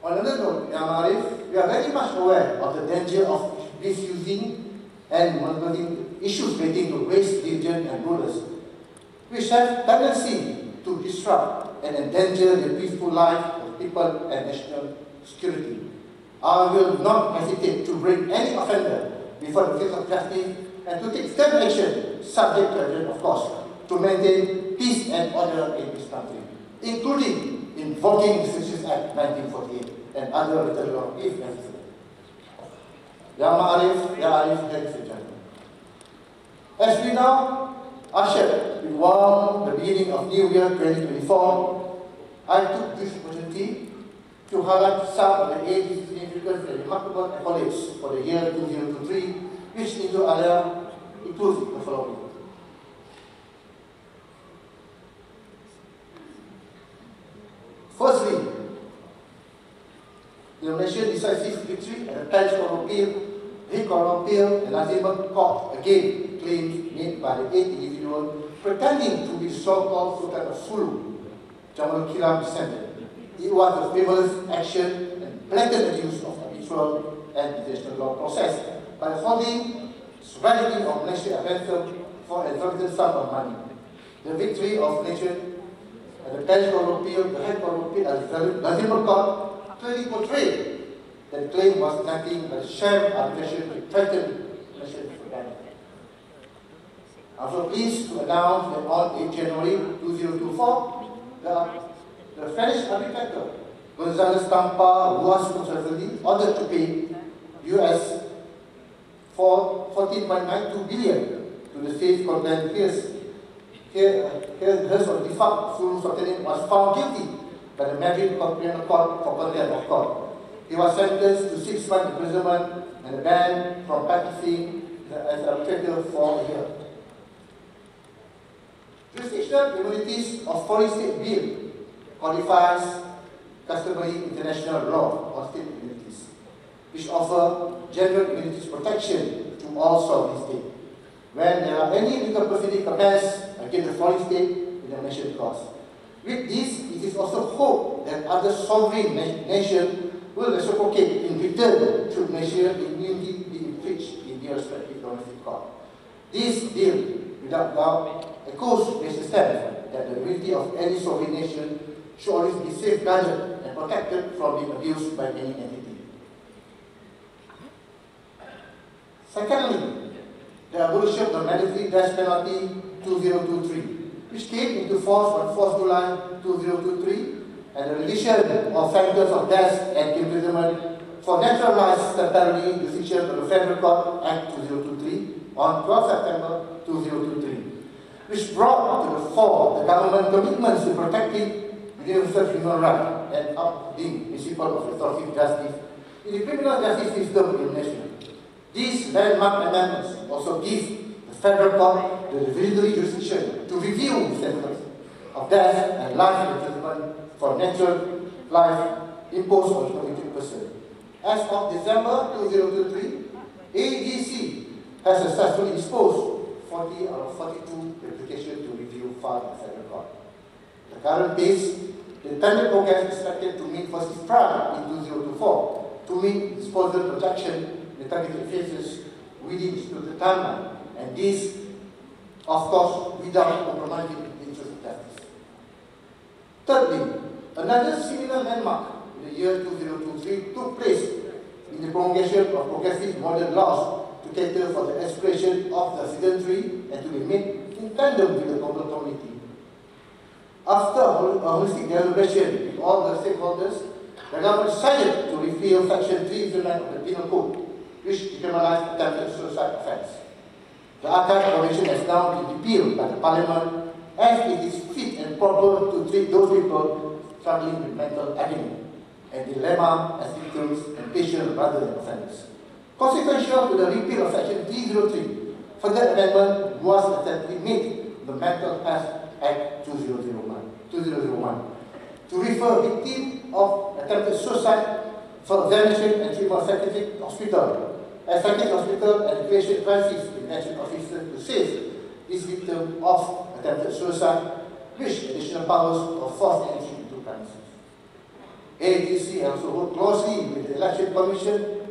On another note, Yang Arif, we are very much aware of the danger of misusing and manipulating issues relating to race, religion, and rulers, which have tendency to disrupt and endanger the peaceful life of people and national security. I will not hesitate to bring any offender before the court of justice and to take stern action, subject to evidence, of course, to maintain peace and order in this country, including invoking the Citizens Act 1948 and other written law if necessary. Ya Ma'arif, Ya Arif, ladies and gentlemen. As we now usher in warm the beginning of New Year 2024, I took this opportunity to highlight some of the age's significant and remarkable accolades for the year 2023, which includes the following. Firstly, the Malaysian decisive victory at the Paris Court and Lazimah Court again claims made by the 8 individuals pretending to be so-called Sultan of Sulu, Jamal Kiram descendant. It was a frivolous action and blatant abuse of habitual and international law process by holding sovereignty of Malaysia a ransom for an exorbitant sum of money. The victory of nation at the Paris Court the High Court and Lazimah Court clearly portrayed that the claim was nothing but a sham arbitration to threaten Malaysian sovereignty. I'm so pleased to announce that on 8 January 2024, the French arbitrator González Tampa was successfully ordered to pay US $14.92 billion to the state condemned case. Hers of defunct Sulu Sultanate was found guilty by the Madrid Constitutional Court for contempt of court. He was sentenced to 6 months imprisonment and banned from practicing as arbitrator for a year. Jurisdictional immunities of foreign state bill codifies customary international law on state immunities, which offer general immunities protection to all sovereign states when there are any legal proceedings commenced against the foreign state in the Malaysian cause. With this, it is also hoped that other sovereign nations will reciprocate in return should Malaysian immunity be infringed in their respective domestic court. This bill, without doubt, echoes Malaysia's stance that the immunity of any sovereign nation should always be safeguarded and protected from being abused by any entity. Secondly, the abolition of the mandatory death penalty 2023, which came into force on 4th July 2023, and the revision of sentences of death and imprisonment for naturalized temporary decision of the Federal Court Act 2023 on 12 September 2023, which brought to the fore the government commitments to protecting universal human rights and upholding the principle of restorative justice in the criminal justice system in Malaysia. These landmark amendments also give the Federal Court the revisionary jurisdiction to review the sentence of death and life imprisonment for natural life imposed on a convicted person. As of December 2023, ADC has successfully disposed 40 out of 42 applications to review filed in the Federal Court. The current pace, the intended progress is expected to meet first trial in 2024 to meet disposal projection in the targeted phases within the timeline, and this, of course, without compromising the interest of justice. Thirdly, another similar landmark in the year 2023 took place in the promulgation of progressive modern laws to cater for the aspiration of the sedentary and to be made in tandem with the global community. After a holistic deliberation with all the stakeholders, the government decided to repeal Section 309 of the Penal Code, which decriminalized attempted suicide offence. The Archive Convention has now been repealed by the Parliament as it is fit and proper to treat those people struggling with mental agony and dilemma as victims and patients rather than offenders. Consequential to the repeal of Section 303, further amendment was attempted made the Mental Health Act 2001 to refer victims of attempted suicide for examination and treatment of psychiatric hospital and creation crisis prevention officer to save this victim of attempted suicide, which additional powers of forced entry into premises. ADC also worked closely with the Election Commission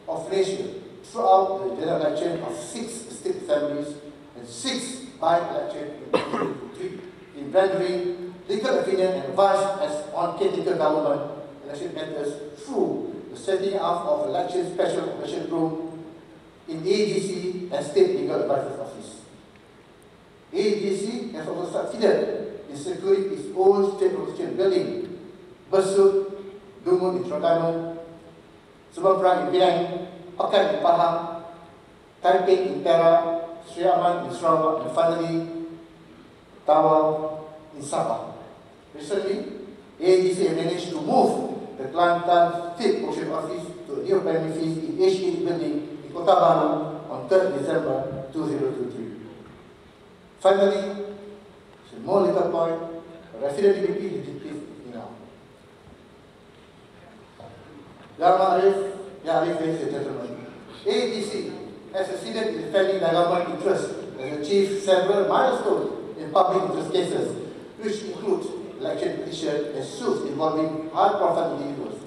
of Malaysia throughout the general election of 6 state assemblies and 6 by-election in 2023 in rendering legal opinion and advice as on caretaker government election matters through the setting up of election special operation room in ADC and State Legal Advisor's Office. ADC has also succeeded securing its own state production building, Besut, Dungun in Terengganu, Subang Perang in Penang, Pekan in Pahang, Taiping in Perak, Sri Aman in Sarawak, and finally, Tawau in Sabah. Recently, AAGC managed to move the Kelantan State Post Office to a new primary phase in H8 building in Kota Baru on 3rd December 2023. Finally, a more little point, resident DPP is please now. Ladies and gentlemen, AAGC has succeeded in defending the government interest and achieved several milestones in public interest cases, which include election petition and suits involving high-profile individuals.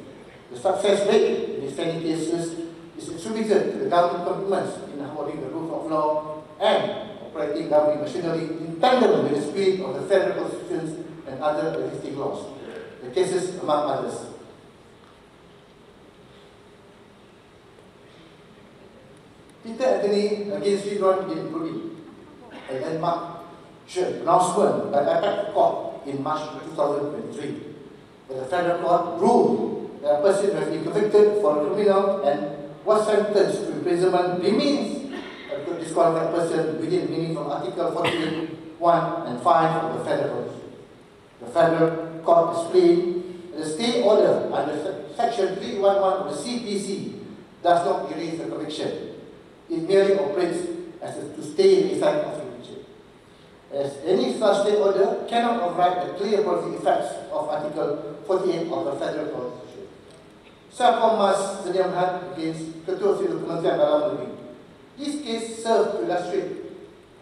The success rate in defending cases is attributed to the government commitments in upholding the rule of law and operating governing machinery in tandem with the spirit of the federal constitutions and other existing laws. The cases, among others. Peter Anthony against Ridwan bin Brudi, a landmark announcement by the Appellate Court in March 2023. But the federal court ruled that a person has been convicted for a criminal and was sentenced to imprisonment remains a disqualified person within the meaning of Article 48(1) and 5 of the Federal Constitution. The federal court explained that the stay order under Section 311 of the CPC does not erase the conviction. It merely operates as to stay the effect of the conviction. As any such stay order cannot override the clear policy effects of Article 48 of the Federal Constitution. Serta Mas Sedia Mahat against Ketua Sri Kementerian Dalam Negeri. This case served to illustrate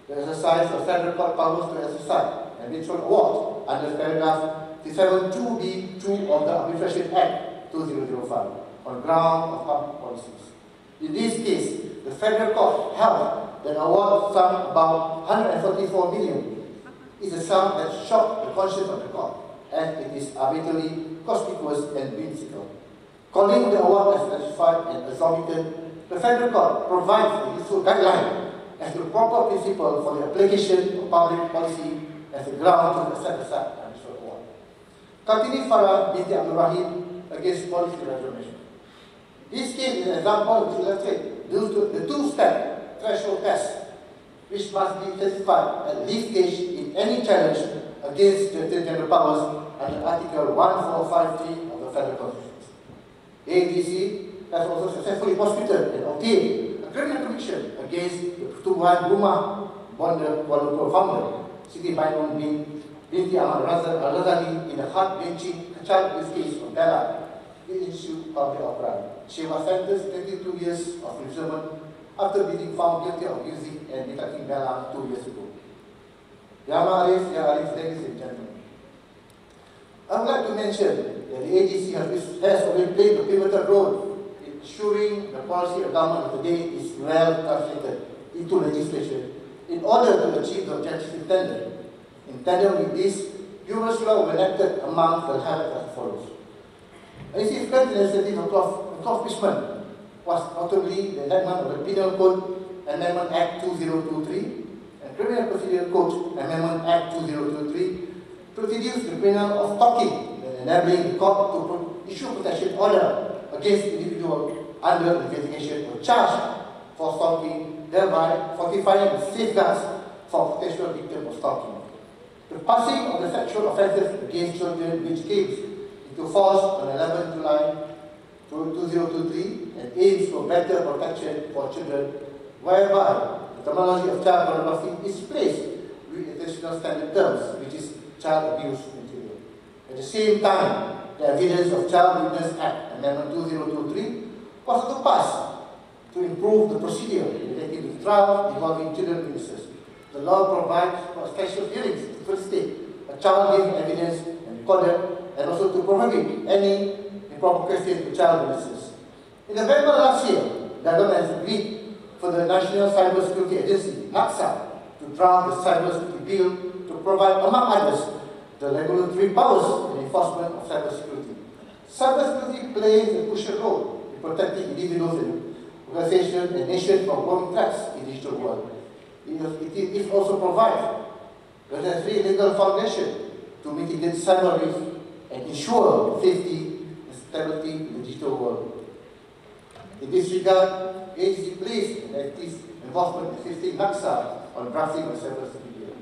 the exercise of federal court powers to exercise and mutual award under paragraph 372B2 of the Arbitration Act 2005 on ground of public policies. In this case, the federal court held that award sum about 144 million is a sum that shocked the conscience of the court, as it is arbitrarily conspicuous and whimsical. Calling the award as justified and exorbitant, the federal court provides a useful guideline as to the proper principle for the application of public policy as a ground to set aside an award. Kartini Farah binti Abdul Rahim against policy reformation. This case is an example which illustrates the two-step threshold test, which must be satisfied at this stage in any challenge against the general powers under Article 1453 of the Federal Constitution. AAGC has also successfully prosecuted and obtained a criminal conviction against the Pertubuhan Rumah Bonda Kuala Lumpur founder, Siti Maimun binti Ahmad Al-Razali, in the heart-wrenching child abuse case of Bella, the Institute of the Opera. She was sentenced to 22 years of imprisonment after being found guilty of abusing and neglecting Bella 2 years ago. Ya Arif, ladies and gentlemen. I would like to mention that the AGC has already played a pivotal role in ensuring the policy of government of the day is well translated into legislation in order to achieve the objectives intended. In tandem with this, numerous laws were enacted among the highlights as follows. A significant legislative accomplishment was notably the enactment of the Penal Code Amendment Act 2023 and Criminal Procedure Code Amendment Act 2023 to reduce the criminal of stalking and enabling the court to issue protection order against individuals under investigation or charged for stalking, thereby fortifying the safeguards for potential victims of stalking. The passing of the sexual offences against children, which came into force on 11 July 2023 and aims for better protection for children, whereby the terminology of child pornography is placed with international standard terms, which is child abuse material. At the same time, the Evidence of Child Witness Act Amendment 2023 was also passed to improve the procedure related to trial involving children witnesses. The law provides for special hearings to facilitate a child giving evidence and recorded, and also to prohibit any improper questions to child witnesses. In November last year, the government has agreed for the National Cyber Security Agency, NACSA, to draft the Cyber Security Bill to provide, among others, the regulatory powers in enforcement of cybersecurity. Cybersecurity plays a crucial role in protecting individuals and organizations and nations from growing threats in the digital world. It also provides the necessary legal foundation to mitigate cyber risk and ensure safety and stability in the digital world. In this regard, AGC plays an active involvement assisting NACSA on drafting of cyber media.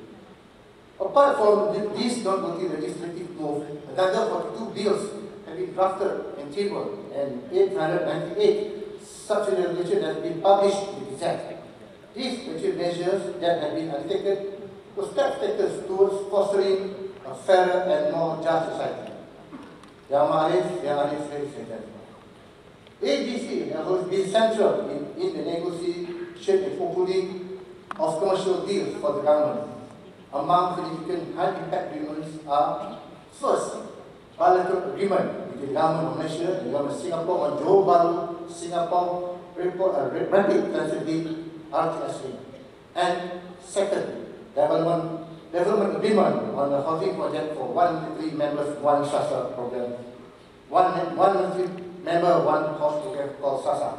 Apart from these non-voting legislative moves, another 42 bills have been drafted and tabled, and 898 such legislation has been published in Gazette. These measures that have been undertaken were steps taken towards fostering a fairer and more just society. Yang Arif, ladies and gentlemen. AGC has always been central in the negotiation and concluding of commercial deals for the government. Among significant high-impact agreements are, first, bilateral agreement between the government of Malaysia and the government of Singapore on Johor Bahru, Singapore Rapid Transit Link RTS link. And second, development agreement on the housing project for 1 members, 1 SASA program. 1 member, 1 house program called SASA.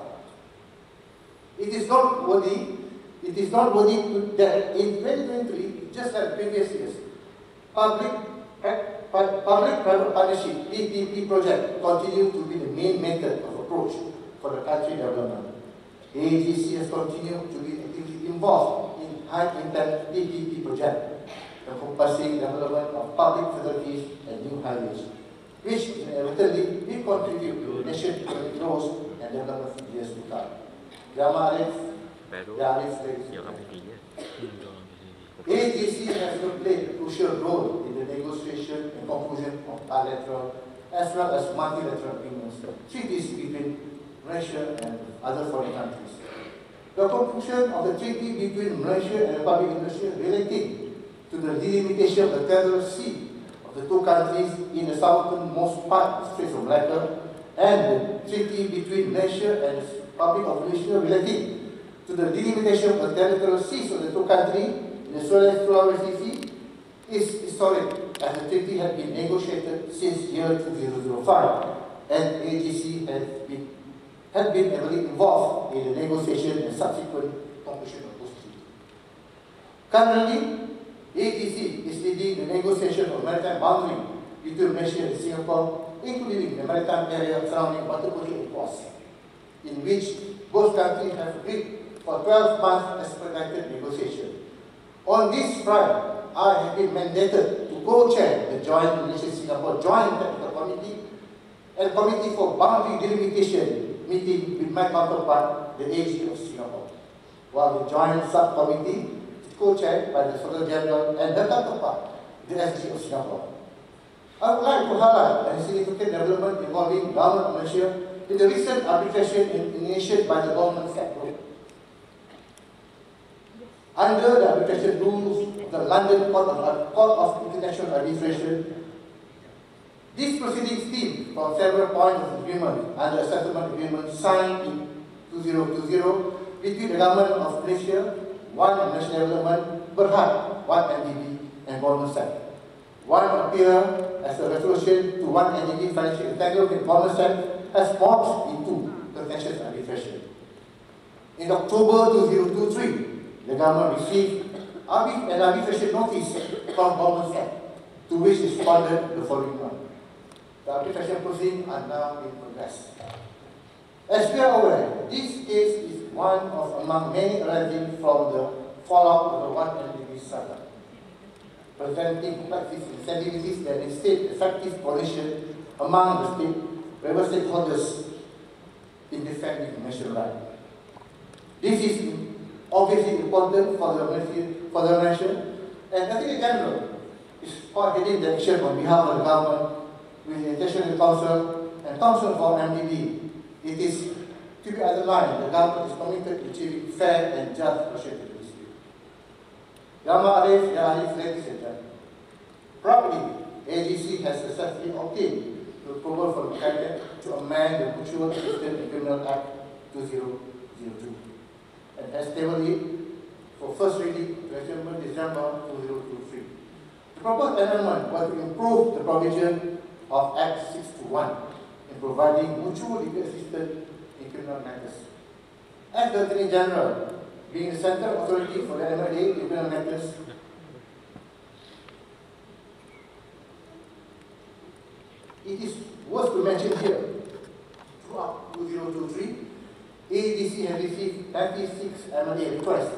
It is noteworthy that in 2023, just like previous years, public-private partnership (PPP) project continue to be the main method of approach for the country development. AGC has continued to be actively involved in high-impact PPP projects encompassing development of public facilities and new highways, which inevitably will contribute to the nation's economic growth and development in years to come. AGC has played a crucial role in the negotiation and conclusion of bilateral as well as multilateral agreements, treaties between Malaysia and other foreign countries. The conclusion of the treaty between Malaysia and the Republic of Indonesia relating to the delimitation of the territorial sea of the two countries in the southernmost part of the Straits of Malacca, and the treaty between Malaysia and the Republic of Indonesia relating to the delimitation of the territorial seas of the two countries in the Sulawesi Sea is historic, as the treaty has been negotiated since year 2005, and AGC has been heavily involved in the negotiation and subsequent conclusion of those treaties. Currently, AGC is leading the negotiation of maritime boundary between Malaysia and Singapore, including the maritime area surrounding Batu Putih and Pos, in which both countries have agreed for 12 months expedited negotiation. On this front, I have been mandated to co-chair the joint Malaysia-Singapore Joint Technical Committee and Committee for Boundary Delimitation meeting with my counterpart, the AG of Singapore, while the joint subcommittee is co-chaired by the Solicitor General and her counterpart, the SG of Singapore. I would like to highlight a significant development involving Government of Malaysia in the recent arbitration initiated by the government sector. Under the arbitration rules of the London Court of International Arbitration, this proceedings stem from several points of agreement under a settlement agreement signed in 2020 between the Government of Malaysia, One National Development, Berhad, One NDB, and Goldman Sachs. One appear as a resolution to One NDB financial entanglement with Goldman Sachs has morphed into contentious arbitration. In October 2023, the government received an arbitration notice from Goldman Sachs, to which responded the following one. The arbitration proceedings are now in progress. As we are aware, this case is one of among many arising from the fallout of the One NDB saga, presenting complexities and sensitivities that instate effective coalition among the river stakeholders in defending national rights. This is obviously important for the nation, and I think in general is coordinating the action on behalf of the government with the International Council and Council for MDB. It is to be underlined the government is committed to achieving fair and just negotiated dispute. Ladies and gentlemen, proudly, AGC has successfully obtained the approval from the Cabinet to amend the Mutual Assistance in Criminal Act 2002 and has tabled it for first reading December 2023. The proposed amendment was to improve the provision of Act 621 in providing mutual legal assistance in criminal matters. As the Attorney General, being the central authority for the MLA in criminal matters, It is worth to mention here, throughout 2023, AEDC has received 96 M&A requests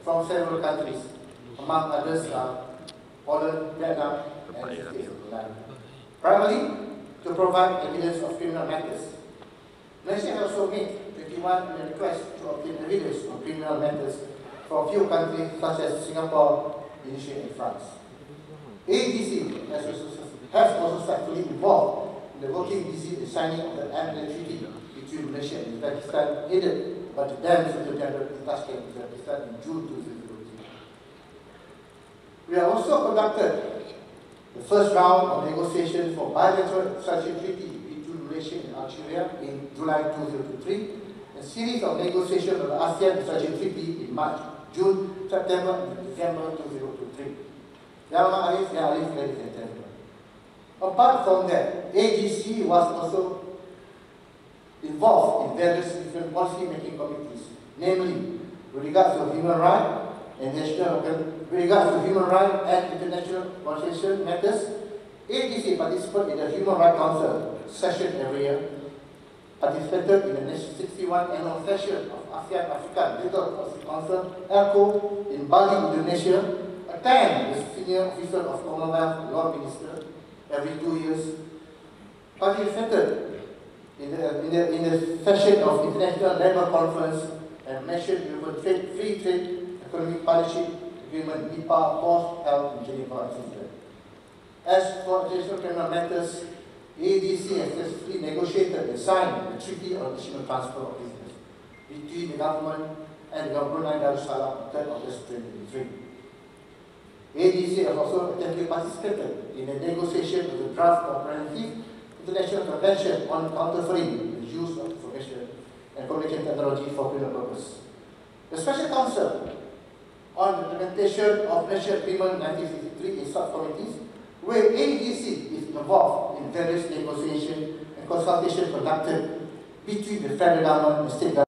from several countries, among others Poland, Vietnam, and the States of Brunei. Primarily, to provide evidence of criminal matters. Malaysia has also made 21 requests to obtain evidence of criminal matters from few countries such as Singapore, Indonesia, and France. AEDC has also successfully involved in the working visit and signing of the M&A treaty between Malaysia and Uzbekistan, headed by the then Secretary General in Tashkent, Uzbekistan in June 2003. We have also conducted the first round of negotiations for bilateral strategic treaty between Malaysia and Algeria in July 2003, a series of negotiations of the ASEAN strategic treaty in March, June, September, and December 2003. Ladies and gentlemen. Apart from that, AGC was also involved in various different policy-making committees, namely with regards to human rights and international convention matters. AGC participated in the Human Rights Council session every year, participated in the 61 annual session of ASEAN African Legal Policy Council, ELCO, in Bali, Indonesia, attend the senior officer of Commonwealth Law Minister every 2 years, participated in the session of International Labour Conference and mentioned free trade economic partnership agreement (MIPA) both held in Geneva, Switzerland. As for international criminal matters, ADC has successfully negotiated and signed the Treaty on Additional Transfer of Business between the government and the Brunei Darussalam on 3rd August 2023. ADC has also actively participated in the negotiation of the draft comprehensive international convention on counterfeiting the use of information and communication technology for criminal purposes. The Special Council on the implementation of National Agreement 1963 in subcommittees, where ADC is involved in various negotiations and consultations conducted between the federal government and state government.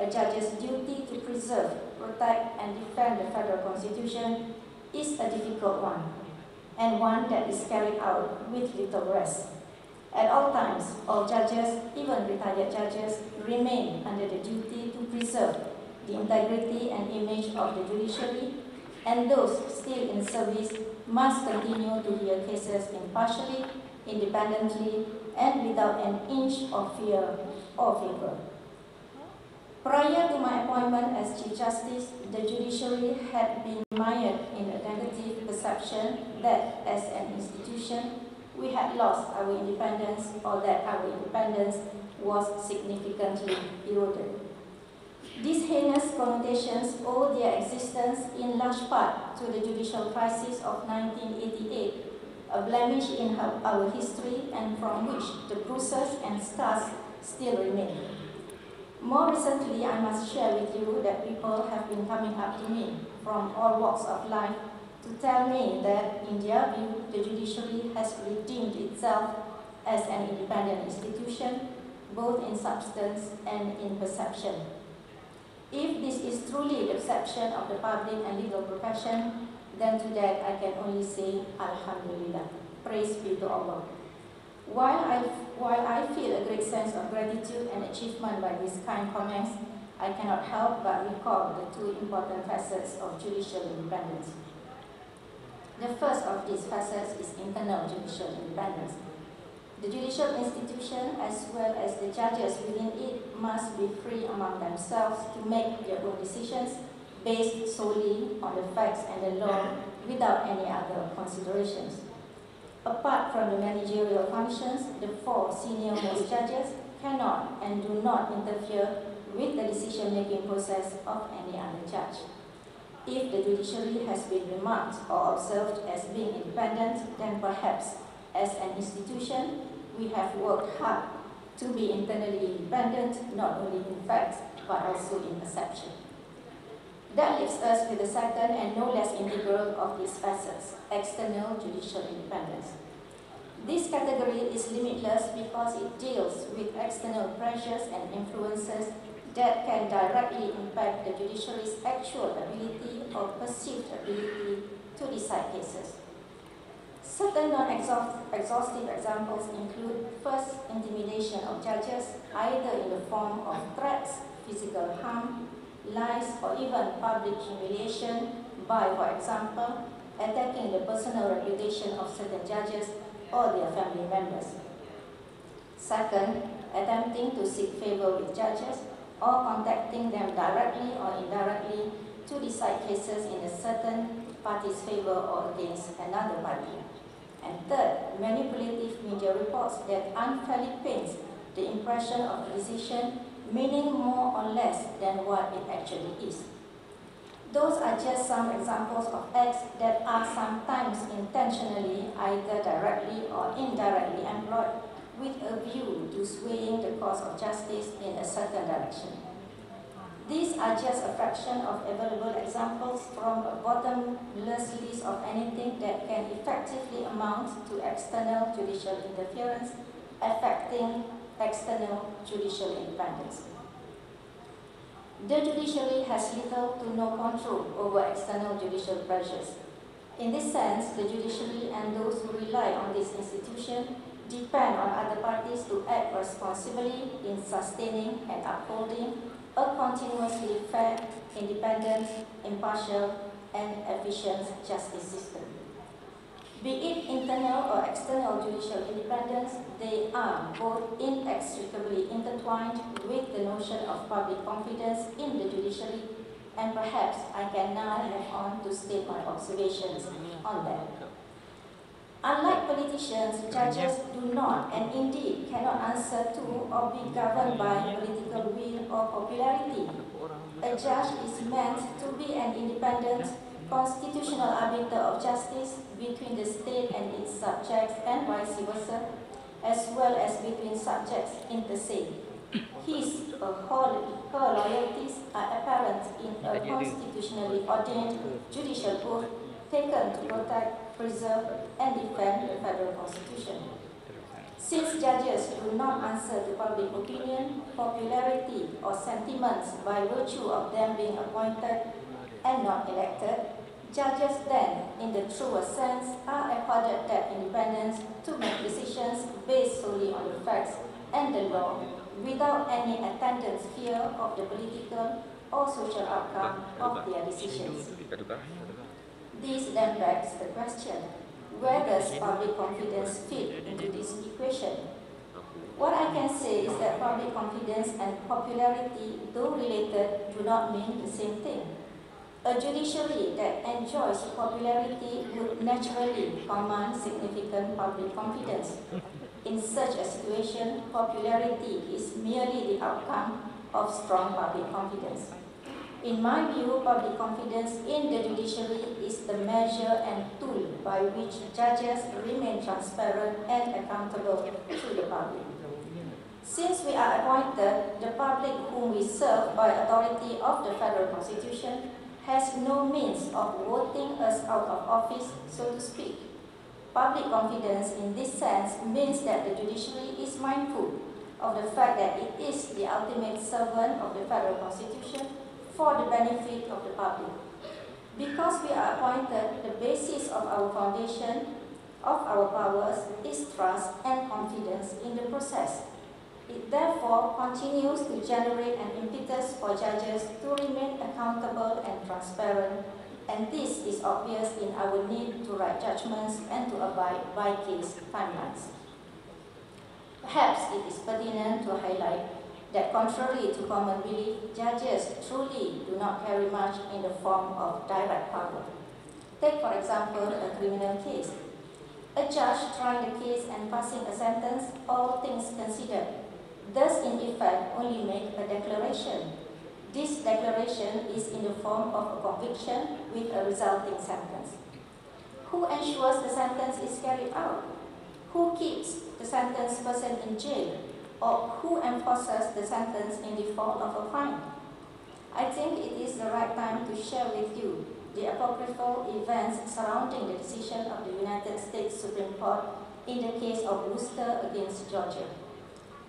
a judge's duty to preserve, protect, and defend the federal constitution is a difficult one, and one that is carried out with little rest. At all times, all judges, even retired judges, remain under the duty to preserve the integrity and image of the judiciary, and those still in service must continue to hear cases impartially, independently, and without an inch of fear or favor. Prior to my appointment as Chief Justice, the judiciary had been mired in a negative perception that as an institution, we had lost our independence or that our independence was significantly eroded. These heinous connotations owe their existence in large part to the judicial crisis of 1988, a blemish in our history and from which the bruises and scars still remain. More recently, I must share with you that people have been coming up to me from all walks of life to tell me that, in their view, the judiciary has redeemed itself as an independent institution, both in substance and in perception. If this is truly the perception of the public and legal profession, then to that I can only say, Alhamdulillah, praise be to Allah. While I feel a great sense of gratitude and achievement by these kind comments, I cannot help but recall the two important facets of judicial independence. The first of these facets is internal judicial independence. The judicial institution, as well as the judges within it, must be free among themselves to make their own decisions based solely on the facts and the law without any other considerations. Apart from the managerial functions, the four senior-most judges cannot and do not interfere with the decision-making process of any other judge. If the judiciary has been remarked or observed as being independent, then perhaps, as an institution, we have worked hard to be internally independent, not only in fact, but also in perception. That leaves us with the second and no less integral of these facets, external judicial independence. This category is limitless because it deals with external pressures and influences that can directly impact the judiciary's actual ability or perceived ability to decide cases. Certain non-exhaustive examples include, first, intimidation of judges, either in the form of threats, physical harm, lies, or even public humiliation by, for example, attacking the personal reputation of certain judges or their family members. Second, attempting to seek favor with judges or contacting them directly or indirectly to decide cases in a certain party's favor or against another party. And third, manipulative media reports that unfairly paints the impression of a decision meaning more or less than what it actually is. Those are just some examples of acts that are sometimes intentionally, either directly or indirectly employed with a view to swaying the course of justice in a certain direction. These are just a fraction of available examples from a bottomless list of anything that can effectively amount to external judicial interference affecting external judicial independence. The judiciary has little to no control over external judicial pressures. In this sense, the judiciary and those who rely on this institution depend on other parties to act responsibly in sustaining and upholding a continuously fair, independent, impartial, and efficient justice system. Be it internal or external judicial independence, they are both inextricably intertwined with the notion of public confidence in the judiciary, and perhaps I can now move on to state my observations on that. Unlike politicians, judges do not and indeed cannot answer to or be governed by political will or popularity. A judge is meant to be an independent, constitutional arbiter of justice between the state and its subjects and vice versa, as well as between subjects inter se. His or her loyalties are apparent in a constitutionally ordained judicial oath taken to protect, preserve, and defend the federal constitution. Since judges do not answer to public opinion, popularity or sentiments by virtue of them being appointed and not elected, judges then, in the truest sense, are accorded that independence to make decisions based solely on the facts and the law, without any attendant fear of the political or social outcome of their decisions. This then begs the question, where does public confidence fit into this equation? What I can say is that public confidence and popularity, though related, do not mean the same thing. A judiciary that enjoys popularity would naturally command significant public confidence. In such a situation, popularity is merely the outcome of strong public confidence. In my view, public confidence in the judiciary is the measure and tool by which judges remain transparent and accountable to the public. Since we are appointed, the public whom we serve by authority of the Federal Constitution has no means of voting us out of office, so to speak. Public confidence in this sense means that the judiciary is mindful of the fact that it is the ultimate servant of the Federal Constitution for the benefit of the public. Because we are appointed, the basis of our foundation of our powers is trust and confidence in the process. It therefore continues to generate an impetus for judges to remain accountable and transparent, and this is obvious in our need to write judgments and to abide by case timelines. Perhaps it is pertinent to highlight that contrary to common belief, judges truly do not carry much in the form of direct power. Take, for example, a criminal case. A judge trying the case and passing a sentence, all things considered, does in effect only make a declaration. This declaration is in the form of a conviction with a resulting sentence. Who ensures the sentence is carried out? Who keeps the sentenced person in jail? Or who enforces the sentence in default of a fine? I think it is the right time to share with you the apocryphal events surrounding the decision of the United States Supreme Court in the case of Worcester against Georgia.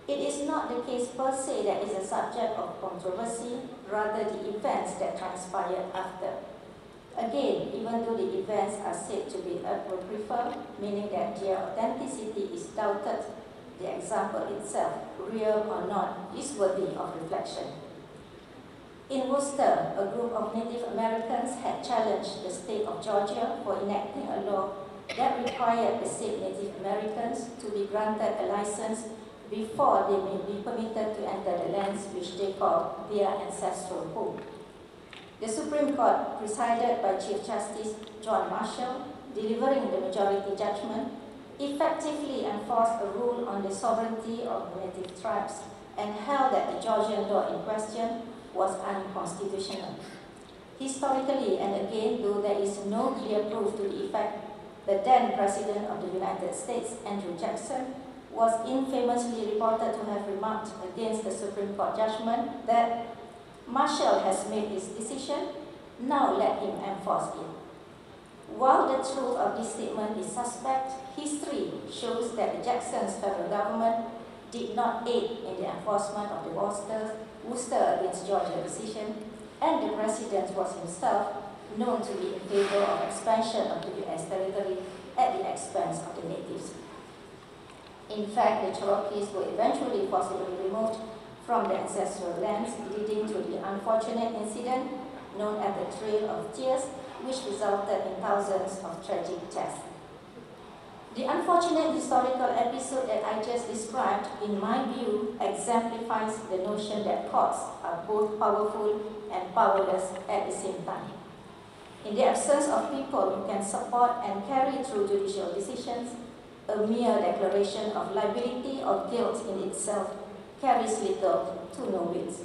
It is not the case per se that is a subject of controversy, rather the events that transpired after. Again, even though the events are said to be apocryphal, meaning that their authenticity is doubted, the example itself, real or not, is worthy of reflection. In Worcester, a group of Native Americans had challenged the state of Georgia for enacting a law that required the said Native Americans to be granted a license before they may be permitted to enter the lands which they call their ancestral home. The Supreme Court, presided by Chief Justice John Marshall, delivering the majority judgment, effectively enforced a rule on the sovereignty of native tribes and held that the Georgian law in question was unconstitutional. Historically, and again, though there is no clear proof to the effect, the then President of the United States, Andrew Jackson, was infamously reported to have remarked against the Supreme Court judgment that Marshall has made his decision, now let him enforce it. While the truth of this statement is suspect, history shows that the Jackson's federal government did not aid in the enforcement of the Worcester against Georgia decision, and the President was himself known to be in favor of expansion of the U.S. territory at the expense of the natives. In fact, the Cherokees were eventually forcibly removed from the ancestral lands, leading to the unfortunate incident known as the Trail of Tears, which resulted in thousands of tragic deaths. The unfortunate historical episode that I just described, in my view, exemplifies the notion that courts are both powerful and powerless at the same time. In the absence of people who can support and carry through judicial decisions, a mere declaration of liability or guilt in itself carries little to no weight.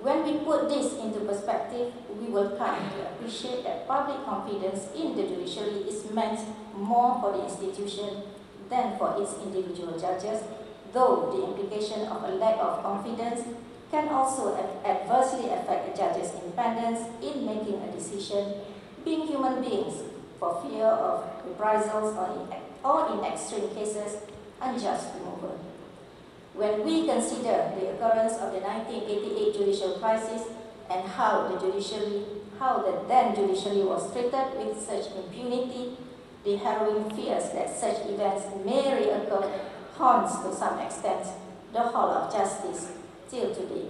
When we put this into perspective, we will come to appreciate that public confidence in the judiciary is meant more for the institution than for its individual judges, though the implication of a lack of confidence can also adversely affect a judge's independence in making a decision, being human beings, for fear of reprisals or in extreme cases, unjust removal. When we consider the occurrence of the 1988 judicial crisis and how the then judiciary was treated with such impunity, the harrowing fears that such events may reoccur haunts to some extent the hall of justice till today.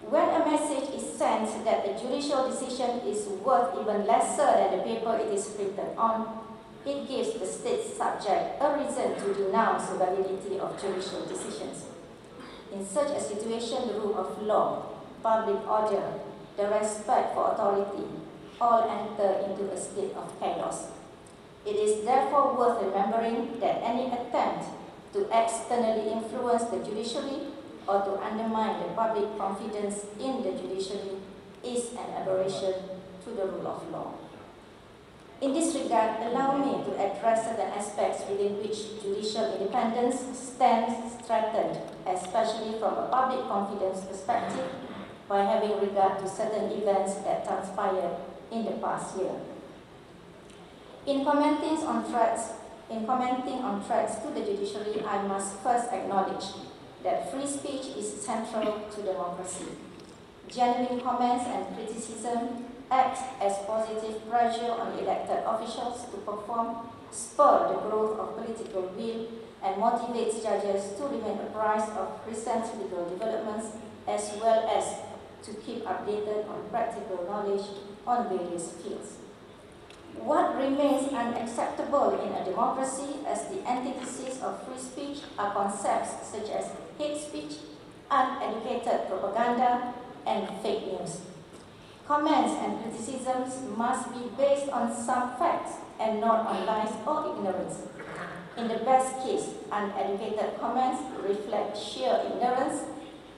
When a message is sent that the judicial decision is worth even lesser than the paper it is printed on, it gives the state subject a reason to denounce the validity of judicial decisions. In such a situation, the rule of law, public order, the respect for authority, all enter into a state of chaos. It is therefore worth remembering that any attempt to externally influence the judiciary or to undermine the public confidence in the judiciary is an aberration to the rule of law. In this regard, allow me to address certain aspects within which judicial independence stands threatened, especially from a public confidence perspective, by having regard to certain events that transpired in the past year. In commenting on threats to the judiciary, I must first acknowledge that free speech is central to democracy. Genuine comments and criticism act as positive pressure on elected officials to perform, spur the growth of political will, and motivates judges to remain apprised of recent legal developments as well as to keep updated on practical knowledge on various fields. What remains unacceptable in a democracy as the antithesis of free speech are concepts such as hate speech, uneducated propaganda, and fake news. Comments and criticisms must be based on some facts and not on lies or ignorance. In the best case, uneducated comments reflect sheer ignorance,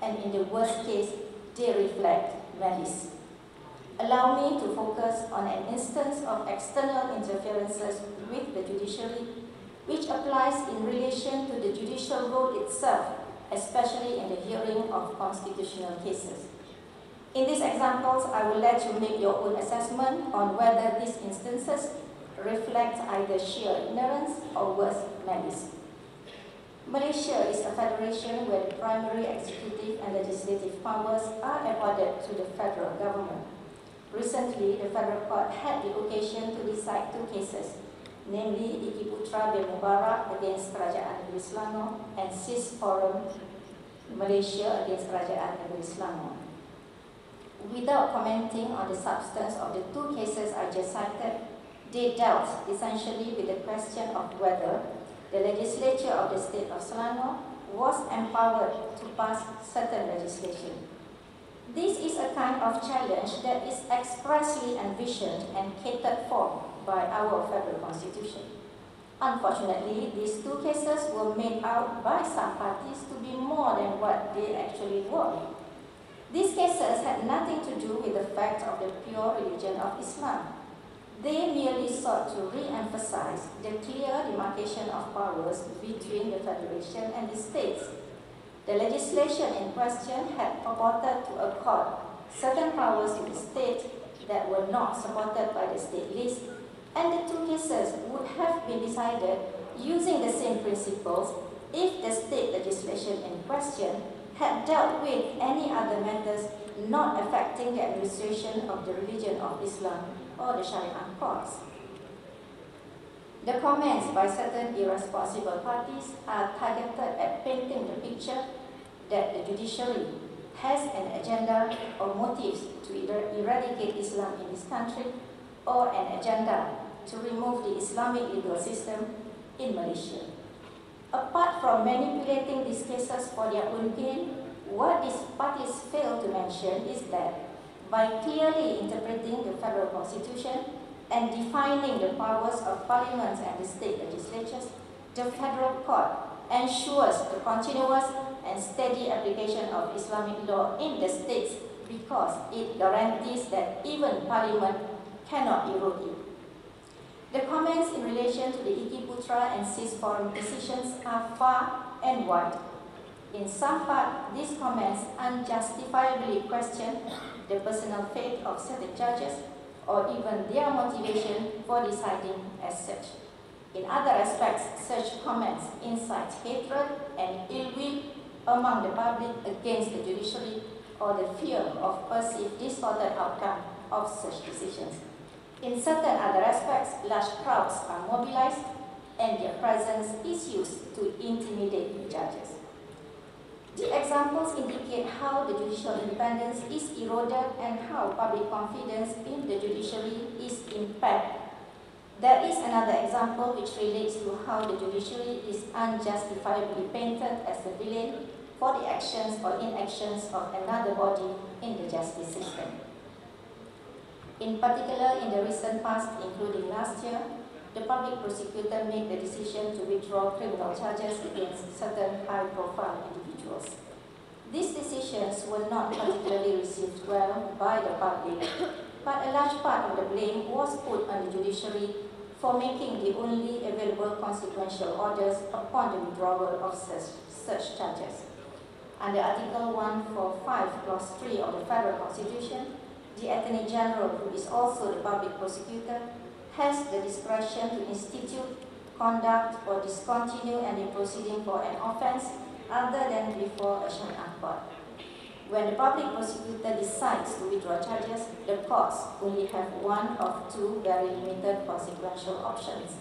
and in the worst case, they reflect malice. Allow me to focus on an instance of external interferences with the judiciary, which applies in relation to the judicial role itself, especially in the hearing of constitutional cases. In these examples, I will let you make your own assessment on whether these instances reflect either sheer ignorance or worse, malice. Malaysia is a federation where the primary executive and legislative powers are accorded to the federal government. Recently, the federal court had the occasion to decide two cases, namely Ikuti bin Mubarak against Kerajaan Negeri Selangor and CIS Forum Malaysia against Kerajaan Negeri Selangor. Without commenting on the substance of the two cases I just cited, they dealt essentially with the question of whether the legislature of the state of Selangor was empowered to pass certain legislation. This is a kind of challenge that is expressly envisioned and catered for by our federal constitution. Unfortunately, these two cases were made out by some parties to be more than what they actually were. These cases had nothing to do with the fact of the pure religion of Islam. They merely sought to re-emphasize the clear demarcation of powers between the Federation and the states. The legislation in question had purported to accord certain powers to the state that were not supported by the state list, and the two cases would have been decided using the same principles if the state legislation in question had dealt with any other matters not affecting the administration of the religion of Islam or the Sharia courts. The comments by certain irresponsible parties are targeted at painting the picture that the judiciary has an agenda or motives to eradicate Islam in this country or an agenda to remove the Islamic legal system in Malaysia. Apart from manipulating these cases for their own gain, what these parties fail to mention is that by clearly interpreting the federal constitution and defining the powers of parliaments and the state legislatures, the federal court ensures the continuous and steady application of Islamic law in the states because it guarantees that even parliament cannot erode it. The comments in relation to the Ikuti and CIS Forum decisions are far and wide. In some part, these comments unjustifiably question the personal faith of certain judges or even their motivation for deciding as such. In other aspects, such comments incite hatred and ill will among the public against the judiciary or the fear of perceived distorted outcome of such decisions. In certain other aspects, large crowds are mobilized and their presence is used to intimidate the judges. The examples indicate how the judicial independence is eroded and how public confidence in the judiciary is impaired. There is another example which relates to how the judiciary is unjustifiably painted as the villain for the actions or inactions of another body in the justice system. In particular, in the recent past, including last year, the public prosecutor made the decision to withdraw criminal charges against certain high-profile individuals. These decisions were not particularly received well by the public, but a large part of the blame was put on the judiciary for making the only available consequential orders upon the withdrawal of such charges. Under Article 145, Clause 3 of the Federal Constitution, the Attorney General, who is also the public prosecutor, has the discretion to institute, conduct, or discontinue any proceeding for an offence other than before a Syariah court. When the public prosecutor decides to withdraw charges, the courts only have one of two very limited consequential options.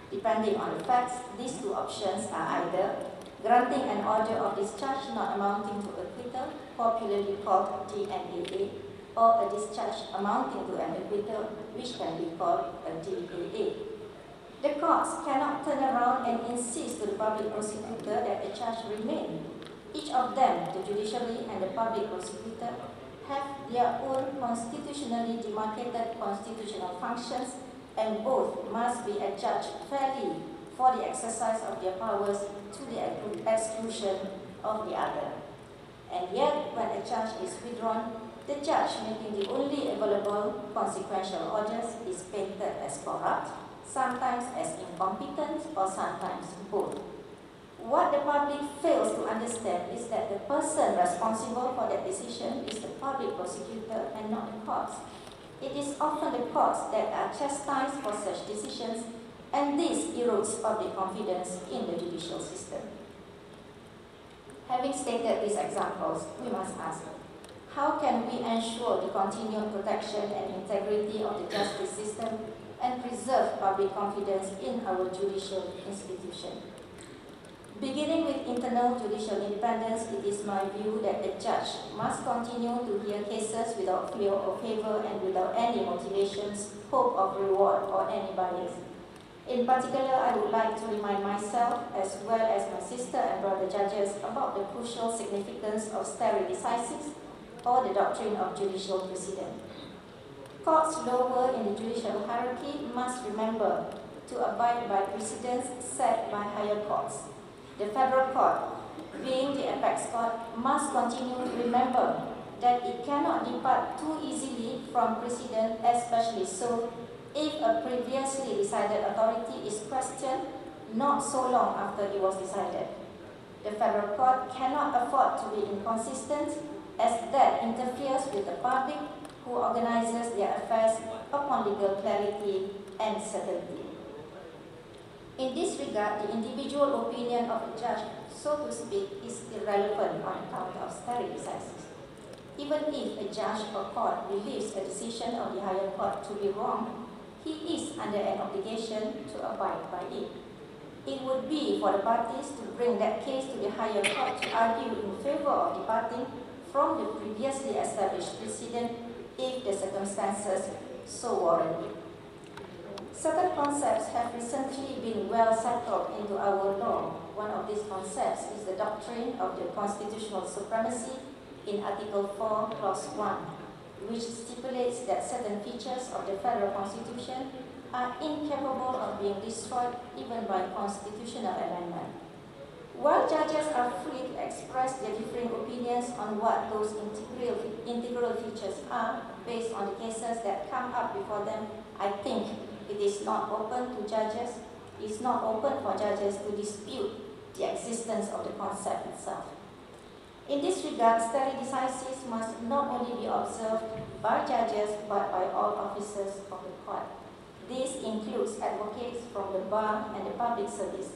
Depending on the facts, these two options are either granting an order of discharge not amounting to acquittal, popularly called DNAA, or a discharge amounting to an acquittal, which can be called a DAA. The courts cannot turn around and insist to the public prosecutor that the charge remain. Each of them, the judiciary and the public prosecutor, have their own constitutionally demarcated constitutional functions, and both must be adjudged fairly for the exercise of their powers to the exclusion of the other. And yet, when a charge is withdrawn, the judge making the only available consequential orders is painted as corrupt, sometimes as incompetent, or sometimes both. What the public fails to understand is that the person responsible for that decision is the public prosecutor and not the courts. It is often the courts that are chastised for such decisions, and this erodes public confidence in the judicial system. Having stated these examples, we must ask, how can we ensure the continued protection and integrity of the justice system and preserve public confidence in our judicial institution? Beginning with internal judicial independence, it is my view that the judge must continue to hear cases without fear or favor and without any motivations, hope of reward, or any bias. In particular, I would like to remind myself, as well as my sister and brother judges, about the crucial significance of stare decisis, or the doctrine of judicial precedent. Courts lower in the judicial hierarchy must remember to abide by precedents set by higher courts. The federal court, being the apex court, must continue to remember that it cannot depart too easily from precedent, especially so if a previously decided authority is questioned not so long after it was decided. The federal court cannot afford to be inconsistent, as that interferes with the public who organizes their affairs upon legal clarity and certainty. In this regard, the individual opinion of a judge, so to speak, is irrelevant on account of stare decisis. Even if a judge or court believes a decision of the higher court to be wrong, he is under an obligation to abide by it. It would be for the parties to bring that case to the higher court to argue in favor of departing from the previously established precedent if the circumstances so warrant it. Certain concepts have recently been well settled into our law. One of these concepts is the doctrine of the constitutional supremacy in Article 4, Clause 1, which stipulates that certain features of the Federal Constitution are incapable of being destroyed even by constitutional amendment. While judges are free to express their differing opinions on what those integral features are based on the cases that come up before them, I think it is not open for judges to dispute the existence of the concept itself. In this regard, stare decisis must not only be observed by judges but by all officers of the court. This includes advocates from the bar and the public service.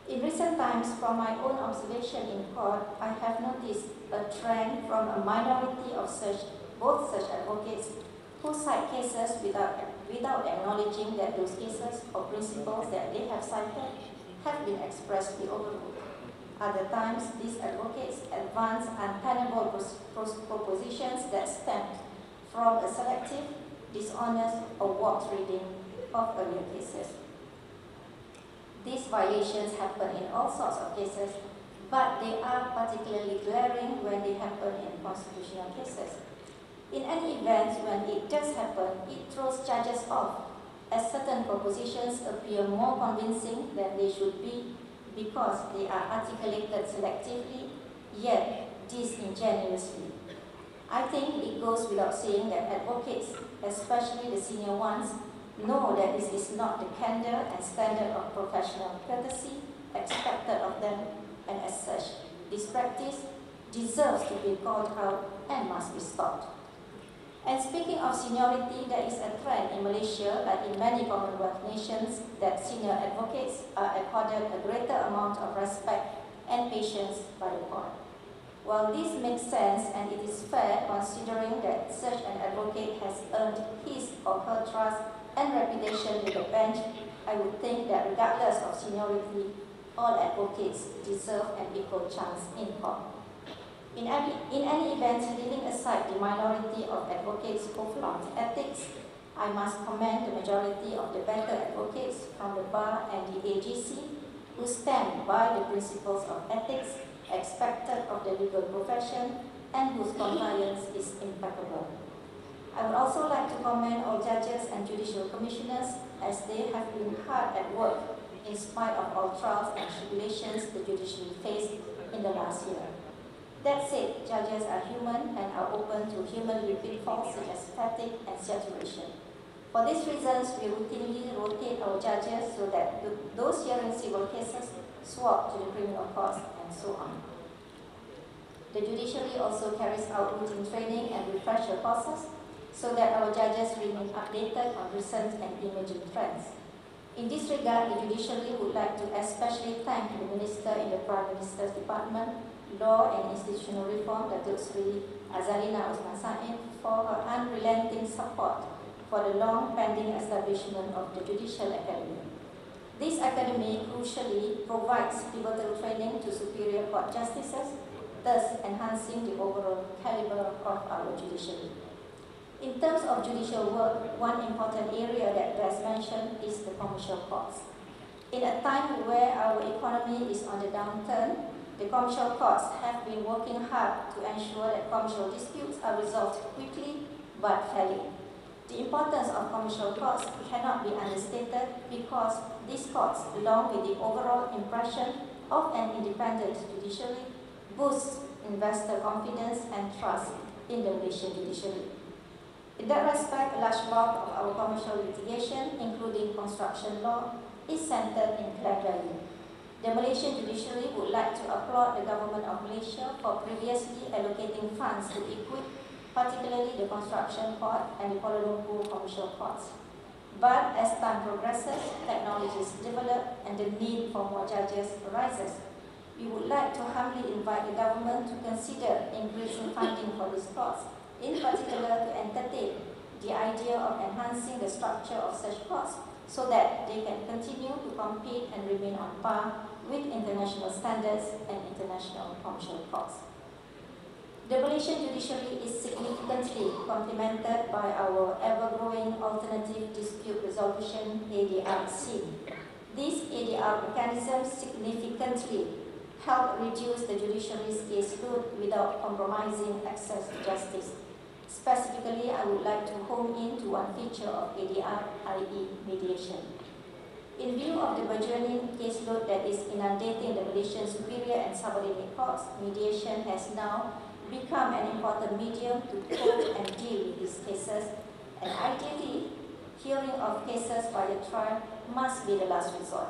In recent times, from my own observation in court, I have noticed a trend from a minority of both such advocates who cite cases without acknowledging that those cases or principles that they have cited have been expressly overruled. Other times, these advocates advance untenable propositions that stem from a selective, dishonest, or warped reading of earlier cases. These violations happen in all sorts of cases, but they are particularly glaring when they happen in constitutional cases. In any event, when it does happen, it throws judges off, as certain propositions appear more convincing than they should be because they are articulated selectively, yet disingenuously. I think it goes without saying that advocates, especially the senior ones, know that this is not the candor and standard of professional courtesy expected of them, and as such, this practice deserves to be called out and must be stopped. And speaking of seniority, there is a trend in Malaysia, like in many Commonwealth nations, that senior advocates are accorded a greater amount of respect and patience by the court. While this makes sense and it is fair considering that such an advocate has earned his or her trust and reputation with the bench, I would think that regardless of seniority, all advocates deserve an equal chance in court. In any event, leaving aside the minority of advocates who flaunt ethics, I must commend the majority of the better advocates from the bar and the AGC who stand by the principles of ethics expected of the legal profession and whose compliance is impeccable. I would also like to commend all judges and judicial commissioners as they have been hard at work in spite of all trials and tribulations the judiciary faced in the last year. That said, judges are human and are open to human pitfalls such as fatigue and saturation. For these reasons, we routinely rotate our judges so that those hearing civil cases swap to the criminal courts and so on. The judiciary also carries out routine training and refresher courses so that our judges remain updated on recent and emerging trends. In this regard, the judiciary would like to especially thank the Minister in the Prime Minister's Department, Law and Institutional Reform, Datuk Sri Azalina Osman Said, for her unrelenting support for the long-pending establishment of the Judicial Academy. This academy crucially provides pivotal training to superior court justices, thus enhancing the overall caliber of our judiciary. In terms of judicial work, one important area that bears mention is the commercial courts. In a time where our economy is on the downturn, the commercial courts have been working hard to ensure that commercial disputes are resolved quickly but fairly. The importance of commercial courts cannot be understated because these courts, along with the overall impression of an independent judiciary, boost investor confidence and trust in the Malaysian judiciary. In that respect, a large bulk of our commercial litigation, including construction law, is centered in Putrajaya. The Malaysian judiciary would like to applaud the Government of Malaysia for previously allocating funds to Ikuti, particularly the Construction Court and the Kuala Lumpur Commercial Courts. But as time progresses, technologies develop and the need for more judges arises. We would like to humbly invite the government to consider increasing funding for these courts, in particular to entertain the idea of enhancing the structure of such courts so that they can continue to compete and remain on par with international standards and international commercial courts. The Malaysian judiciary is significantly complemented by our ever-growing alternative dispute resolution ADR scheme. These ADR mechanisms significantly help reduce the judiciary's caseload without compromising access to justice. Specifically, I would like to home in to one feature of ADR, i.e. mediation. In view of the burgeoning caseload that is inundating the Malaysian superior and subordinate courts, mediation has now become an important medium to cope and deal with these cases, and ideally, hearing of cases by the trial must be the last resort.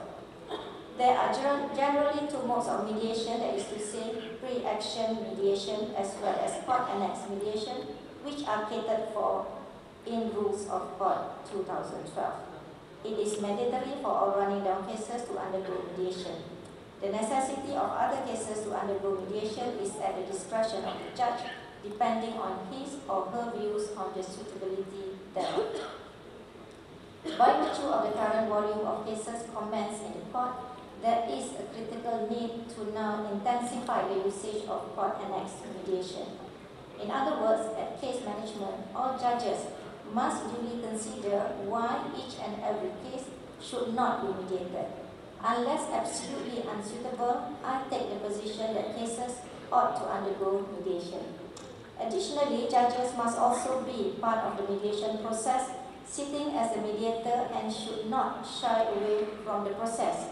There are generally two modes of mediation, that is to say, pre-action mediation as well as court-annex mediation, which are catered for in Rules of Court 2012. It is mandatory for all running down cases to undergo mediation. The necessity of other cases to undergo mediation is at the discretion of the judge, depending on his or her views on the suitability thereof. By virtue of the current volume of cases commenced in the court, there is a critical need to now intensify the usage of court-annexed mediation. In other words, at case management, all judges must duly consider why each and every case should not be mediated. Unless absolutely unsuitable, I take the position that cases ought to undergo mediation. Additionally, judges must also be part of the mediation process, sitting as a mediator, and should not shy away from the process.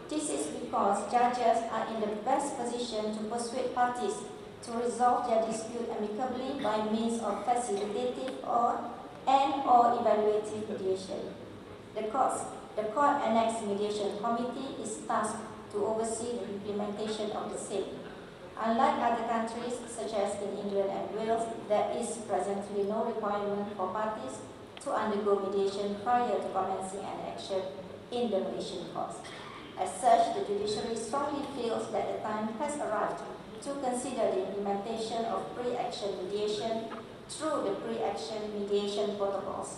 This is because judges are in the best position to persuade parties to resolve their dispute amicably by means of facilitative or evaluative mediation. The Court-Annexed Mediation Committee is tasked to oversee the implementation of the same. Unlike other countries, such as in England and Wales, there is presently no requirement for parties to undergo mediation prior to commencing an action in the Malaysian courts. As such, the judiciary strongly feels that the time has arrived to consider the implementation of pre-action mediation through the pre-action mediation protocols.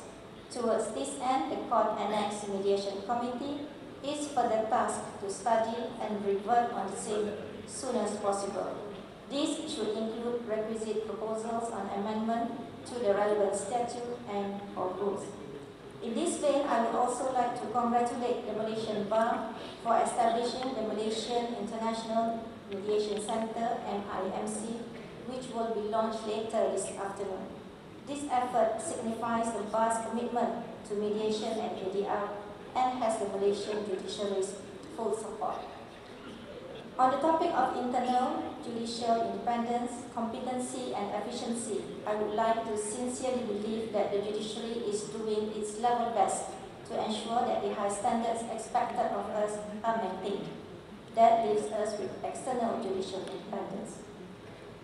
Towards this end, the Court-Annexed Mediation Committee is further tasked to study and revert on the same soon as possible. This should include requisite proposals on amendment to the relevant statute and or rules. In this vein, I would also like to congratulate the Malaysian Bar for establishing the Malaysian International Mediation Center, MIMC, which will be launched later this afternoon. This effort signifies the Bar's commitment to mediation and ADR and has the Malaysian judiciary's full support. On the topic of internal judicial independence, competency and efficiency, I would like to sincerely believe that the judiciary is doing its level best to ensure that the high standards expected of us are maintained. That leaves us with external judicial independence.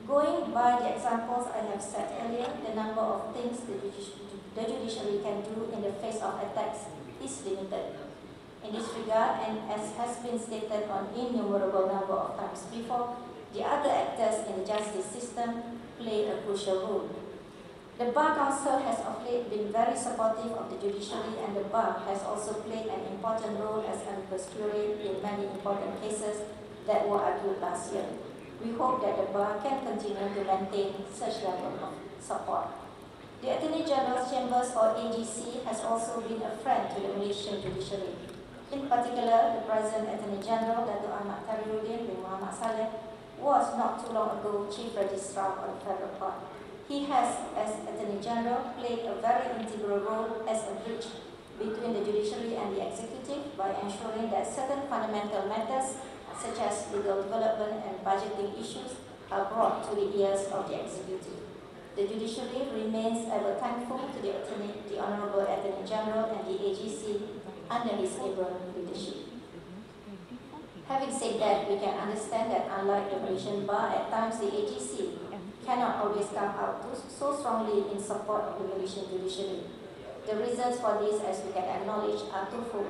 Going by the examples I have set earlier, the number of things the judiciary can do in the face of attacks is limited. In this regard, and as has been stated on innumerable number of times before, the other actors in the justice system play a crucial role. The Bar Council has of late been very supportive of the judiciary, and the Bar has also played an important role as amicus curiae in many important cases that were argued last year. We hope that the Bar can continue to maintain such level of support. The Attorney General's Chambers, or AGC, has also been a friend to the Malaysian judiciary. In particular, the present Attorney General, Dato' Ahmad Tariruddin bin Muhammad Saleh, was not too long ago Chief Registrar of the Federal Court. He has, as Attorney General, played a very integral role as a bridge between the judiciary and the executive by ensuring that certain fundamental matters, such as legal development and budgeting issues, are brought to the ears of the executive. The judiciary remains ever thankful to the Honourable Attorney General and the AGC under his able leadership. Having said that, we can understand that unlike the Malaysian Bar, at times the AGC cannot always come out so strongly in support of the Malaysian judiciary. The reasons for this, as we can acknowledge, are twofold.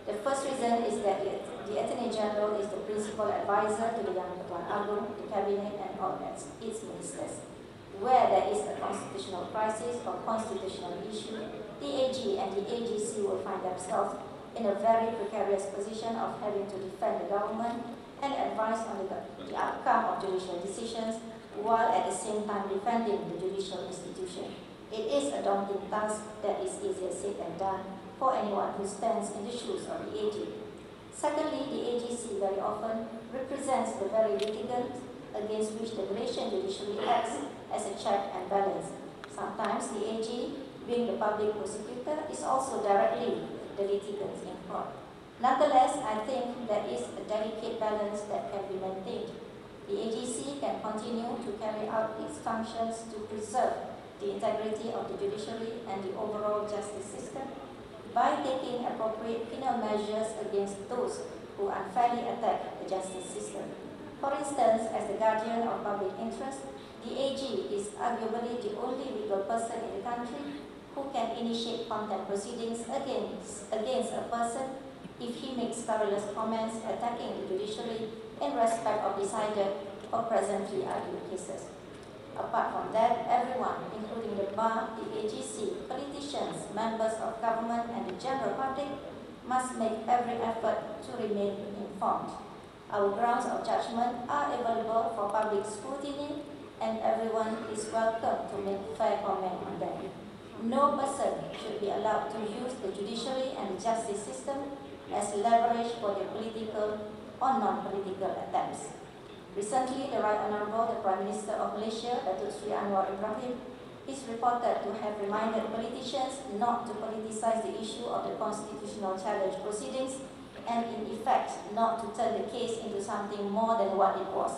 The first reason is that the Attorney General is the principal advisor to the Yang Pertuan Agong, the Cabinet and all its ministers. Where there is a constitutional crisis or constitutional issue, the AG and the AGC will find themselves in a very precarious position of having to defend the government and advise on the outcome of judicial decisions, while at the same time defending the judicial institution. It is a daunting task that is easier said than done for anyone who stands in the shoes of the AG. Secondly, the AGC very often represents the very litigants against which the Malaysian judiciary acts as a check and balance. Sometimes the AG, being the public prosecutor, is also directly the litigant in court. Nonetheless, I think there is a delicate balance that can be maintained. The AGC can continue to carry out its functions to preserve the integrity of the judiciary and the overall justice system by taking appropriate penal measures against those who unfairly attack the justice system. For instance, as the guardian of public interest, the AG is arguably the only legal person in the country who can initiate contempt proceedings against a person if he makes scurrilous comments attacking the judiciary in respect of decided or presently argued cases. Apart from that, everyone, including the bar, the AGC, politicians, members of government and the general public, must make every effort to remain informed. Our grounds of judgment are available for public scrutiny and everyone is welcome to make fair comment on them. No person should be allowed to use the judiciary and the justice system as leverage for their political or non-political attempts. Recently, the Right Honourable the Prime Minister of Malaysia, Datuk Seri Anwar Ibrahim, is reported to have reminded politicians not to politicize the issue of the constitutional challenge proceedings and in effect not to turn the case into something more than what it was.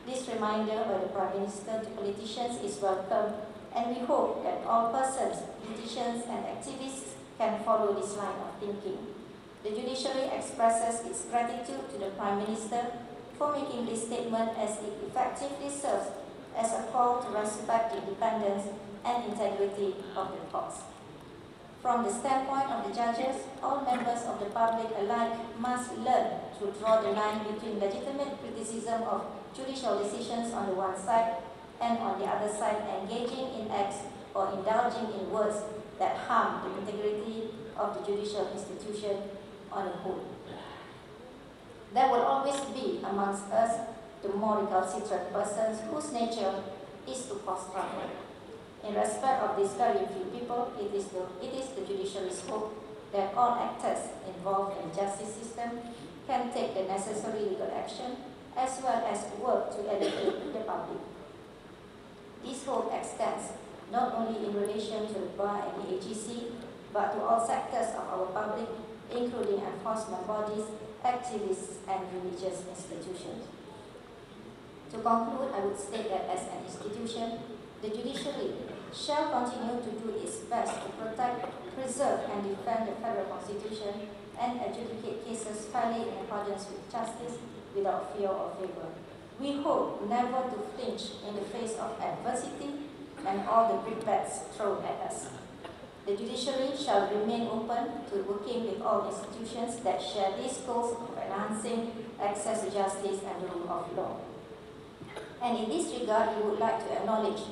This reminder by the Prime Minister to politicians is welcome, and we hope that all persons, politicians and activists can follow this line of thinking. The judiciary expresses its gratitude to the Prime Minister for making this statement as it effectively serves as a call to respect the independence and integrity of the courts. From the standpoint of the judges, all members of the public alike must learn to draw the line between legitimate criticism of judicial decisions on the one side and on the other side engaging in acts or indulging in words that harm the integrity of the judicial institution on the whole. There will always be amongst us the more recalcitrant persons whose nature is to cause trouble. In respect of these very few people, it is the judiciary's hope that all actors involved in the justice system can take the necessary legal action as well as work to educate the public. This hope extends not only in relation to the bar and the AGC, but to all sectors of our public, including enforcement bodies, activists and religious institutions. To conclude, I would state that as an institution, the judiciary shall continue to do its best to protect, preserve and defend the Federal Constitution and adjudicate cases fairly in accordance with justice without fear or favour. We hope never to flinch in the face of adversity and all the brickbats thrown at us. The judiciary shall remain open to working with all institutions that share these goals of enhancing access to justice and the rule of law. And in this regard, we would like to acknowledge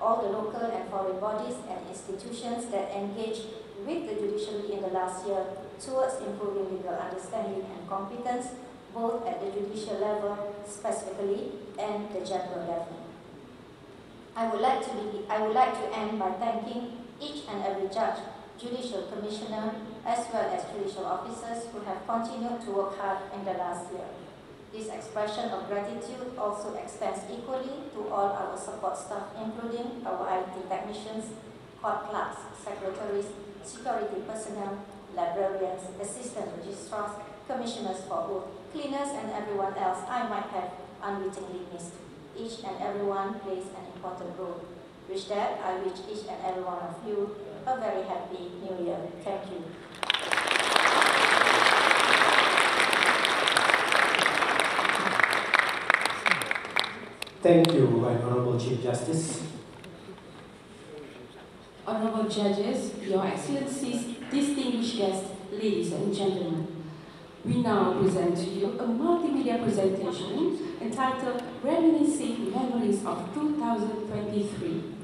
all the local and foreign bodies and institutions that engaged with the judiciary in the last year towards improving legal understanding and competence, both at the judicial level specifically and the general level. I would like to end by thanking each and every judge, judicial commissioner, as well as judicial officers who have continued to work hard in the last year. This expression of gratitude also extends equally to all our support staff, including our IT technicians, court clerks, secretaries, security personnel, librarians, assistant registrars, commissioners for oath, cleaners, and everyone else I might have unwittingly missed. Each and everyone plays an important role. With that, I wish each and every one of you a very happy New Year. Thank you. Thank you, Right Honourable Chief Justice. Honourable Judges, Your Excellencies, distinguished guests, ladies and gentlemen, we now present to you a multimedia presentation entitled Reminiscing Memories of 2023.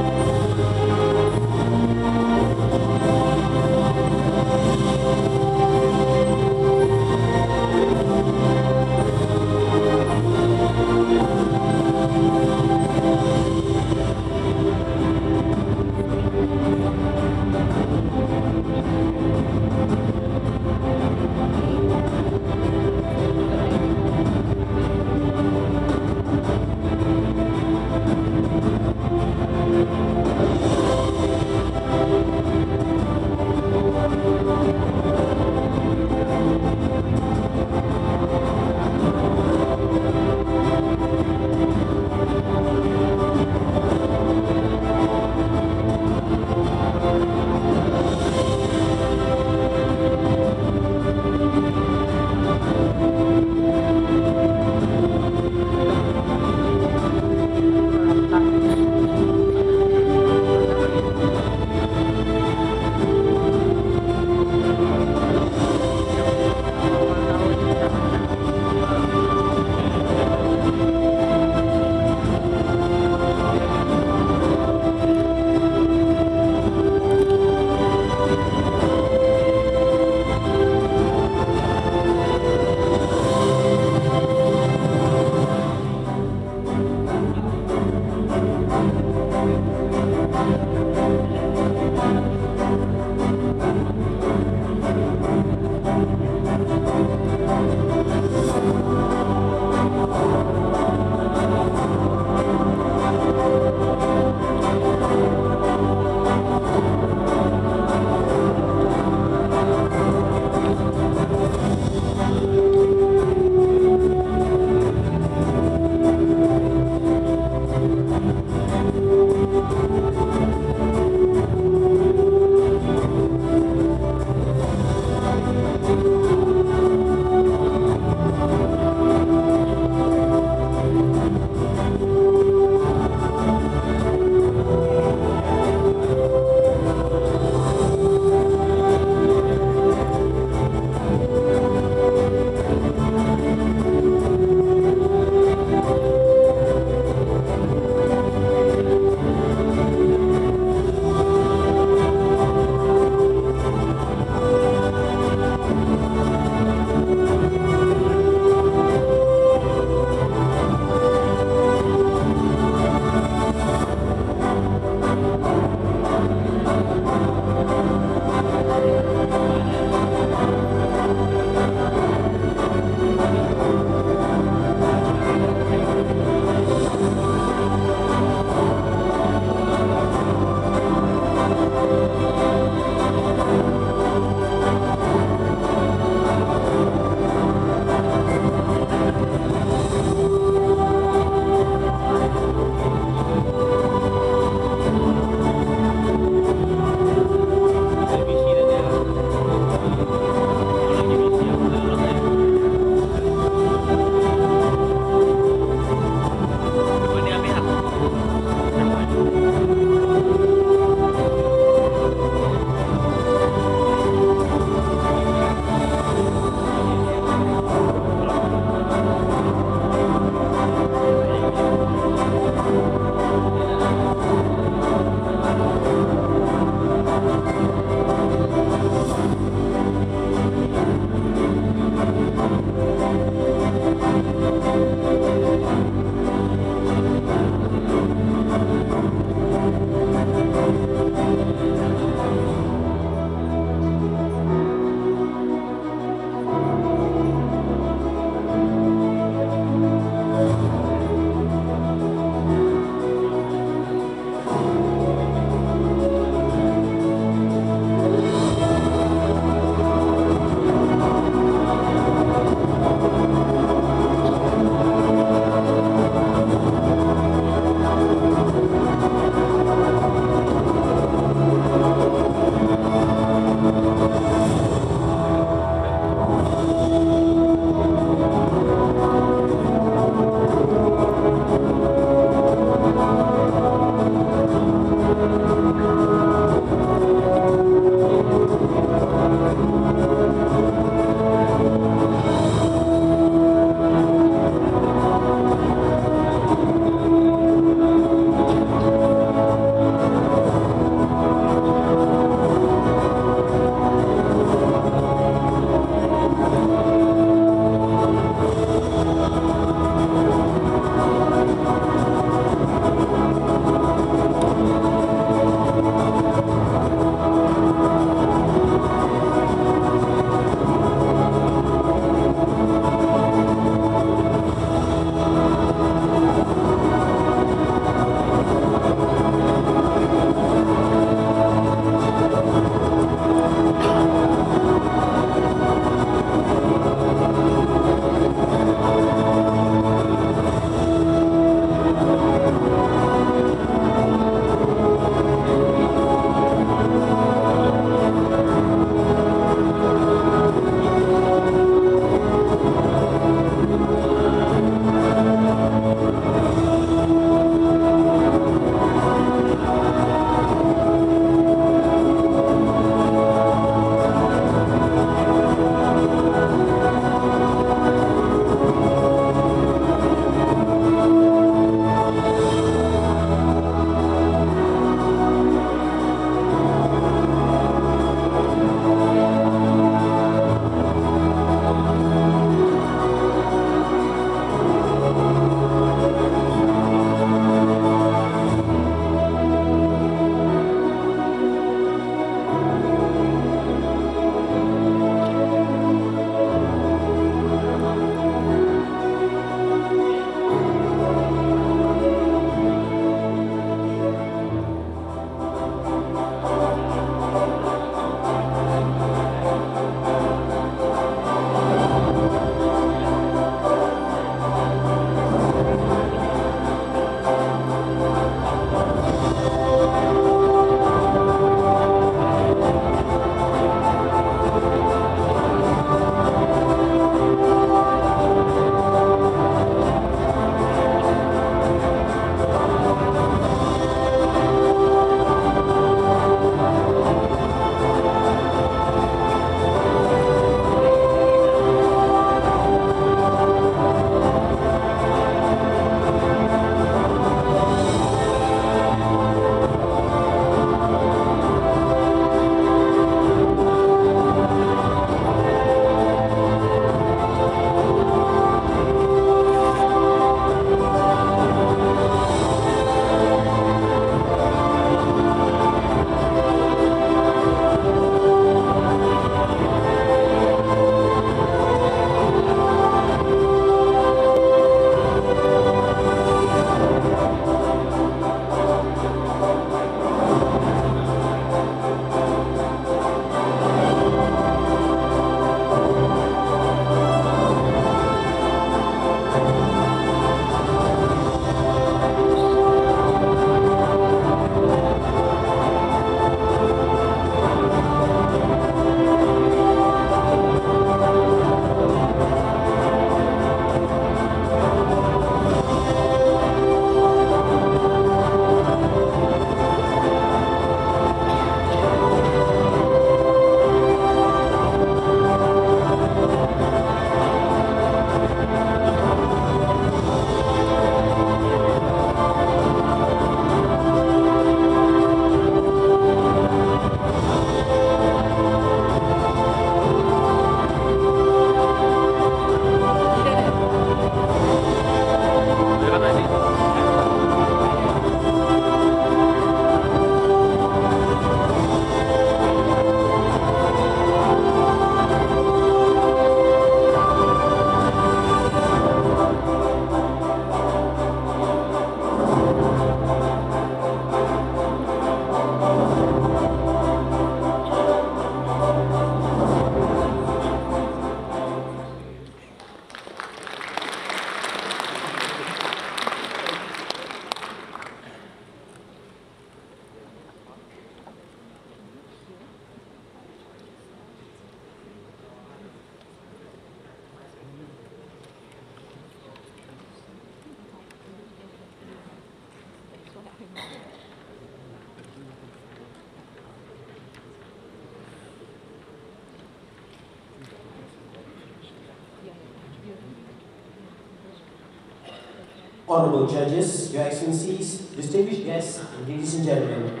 Honorable judges, Your Excellencies, distinguished guests, and ladies and gentlemen,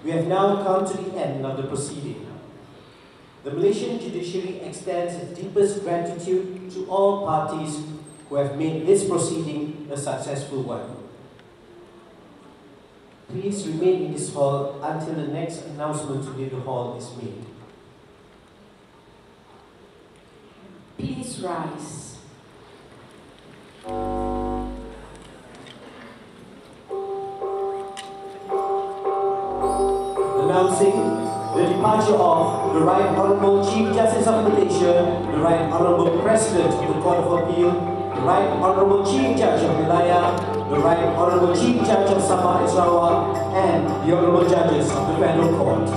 we have now come to the end of the proceeding. The Malaysian judiciary extends its deepest gratitude to all parties who have made this proceeding a successful one. Please remain in this hall until the next announcement to leave the hall is made. Please rise. Announcing the departure of the Right Honourable Chief Justice of Malaysia, the Right Honourable President of the Court of Appeal, the Right Honourable Chief Judge of Malaya, the Right Honourable Chief Judge of Sabah and Sarawak, and the Honourable Judges of the Federal Court.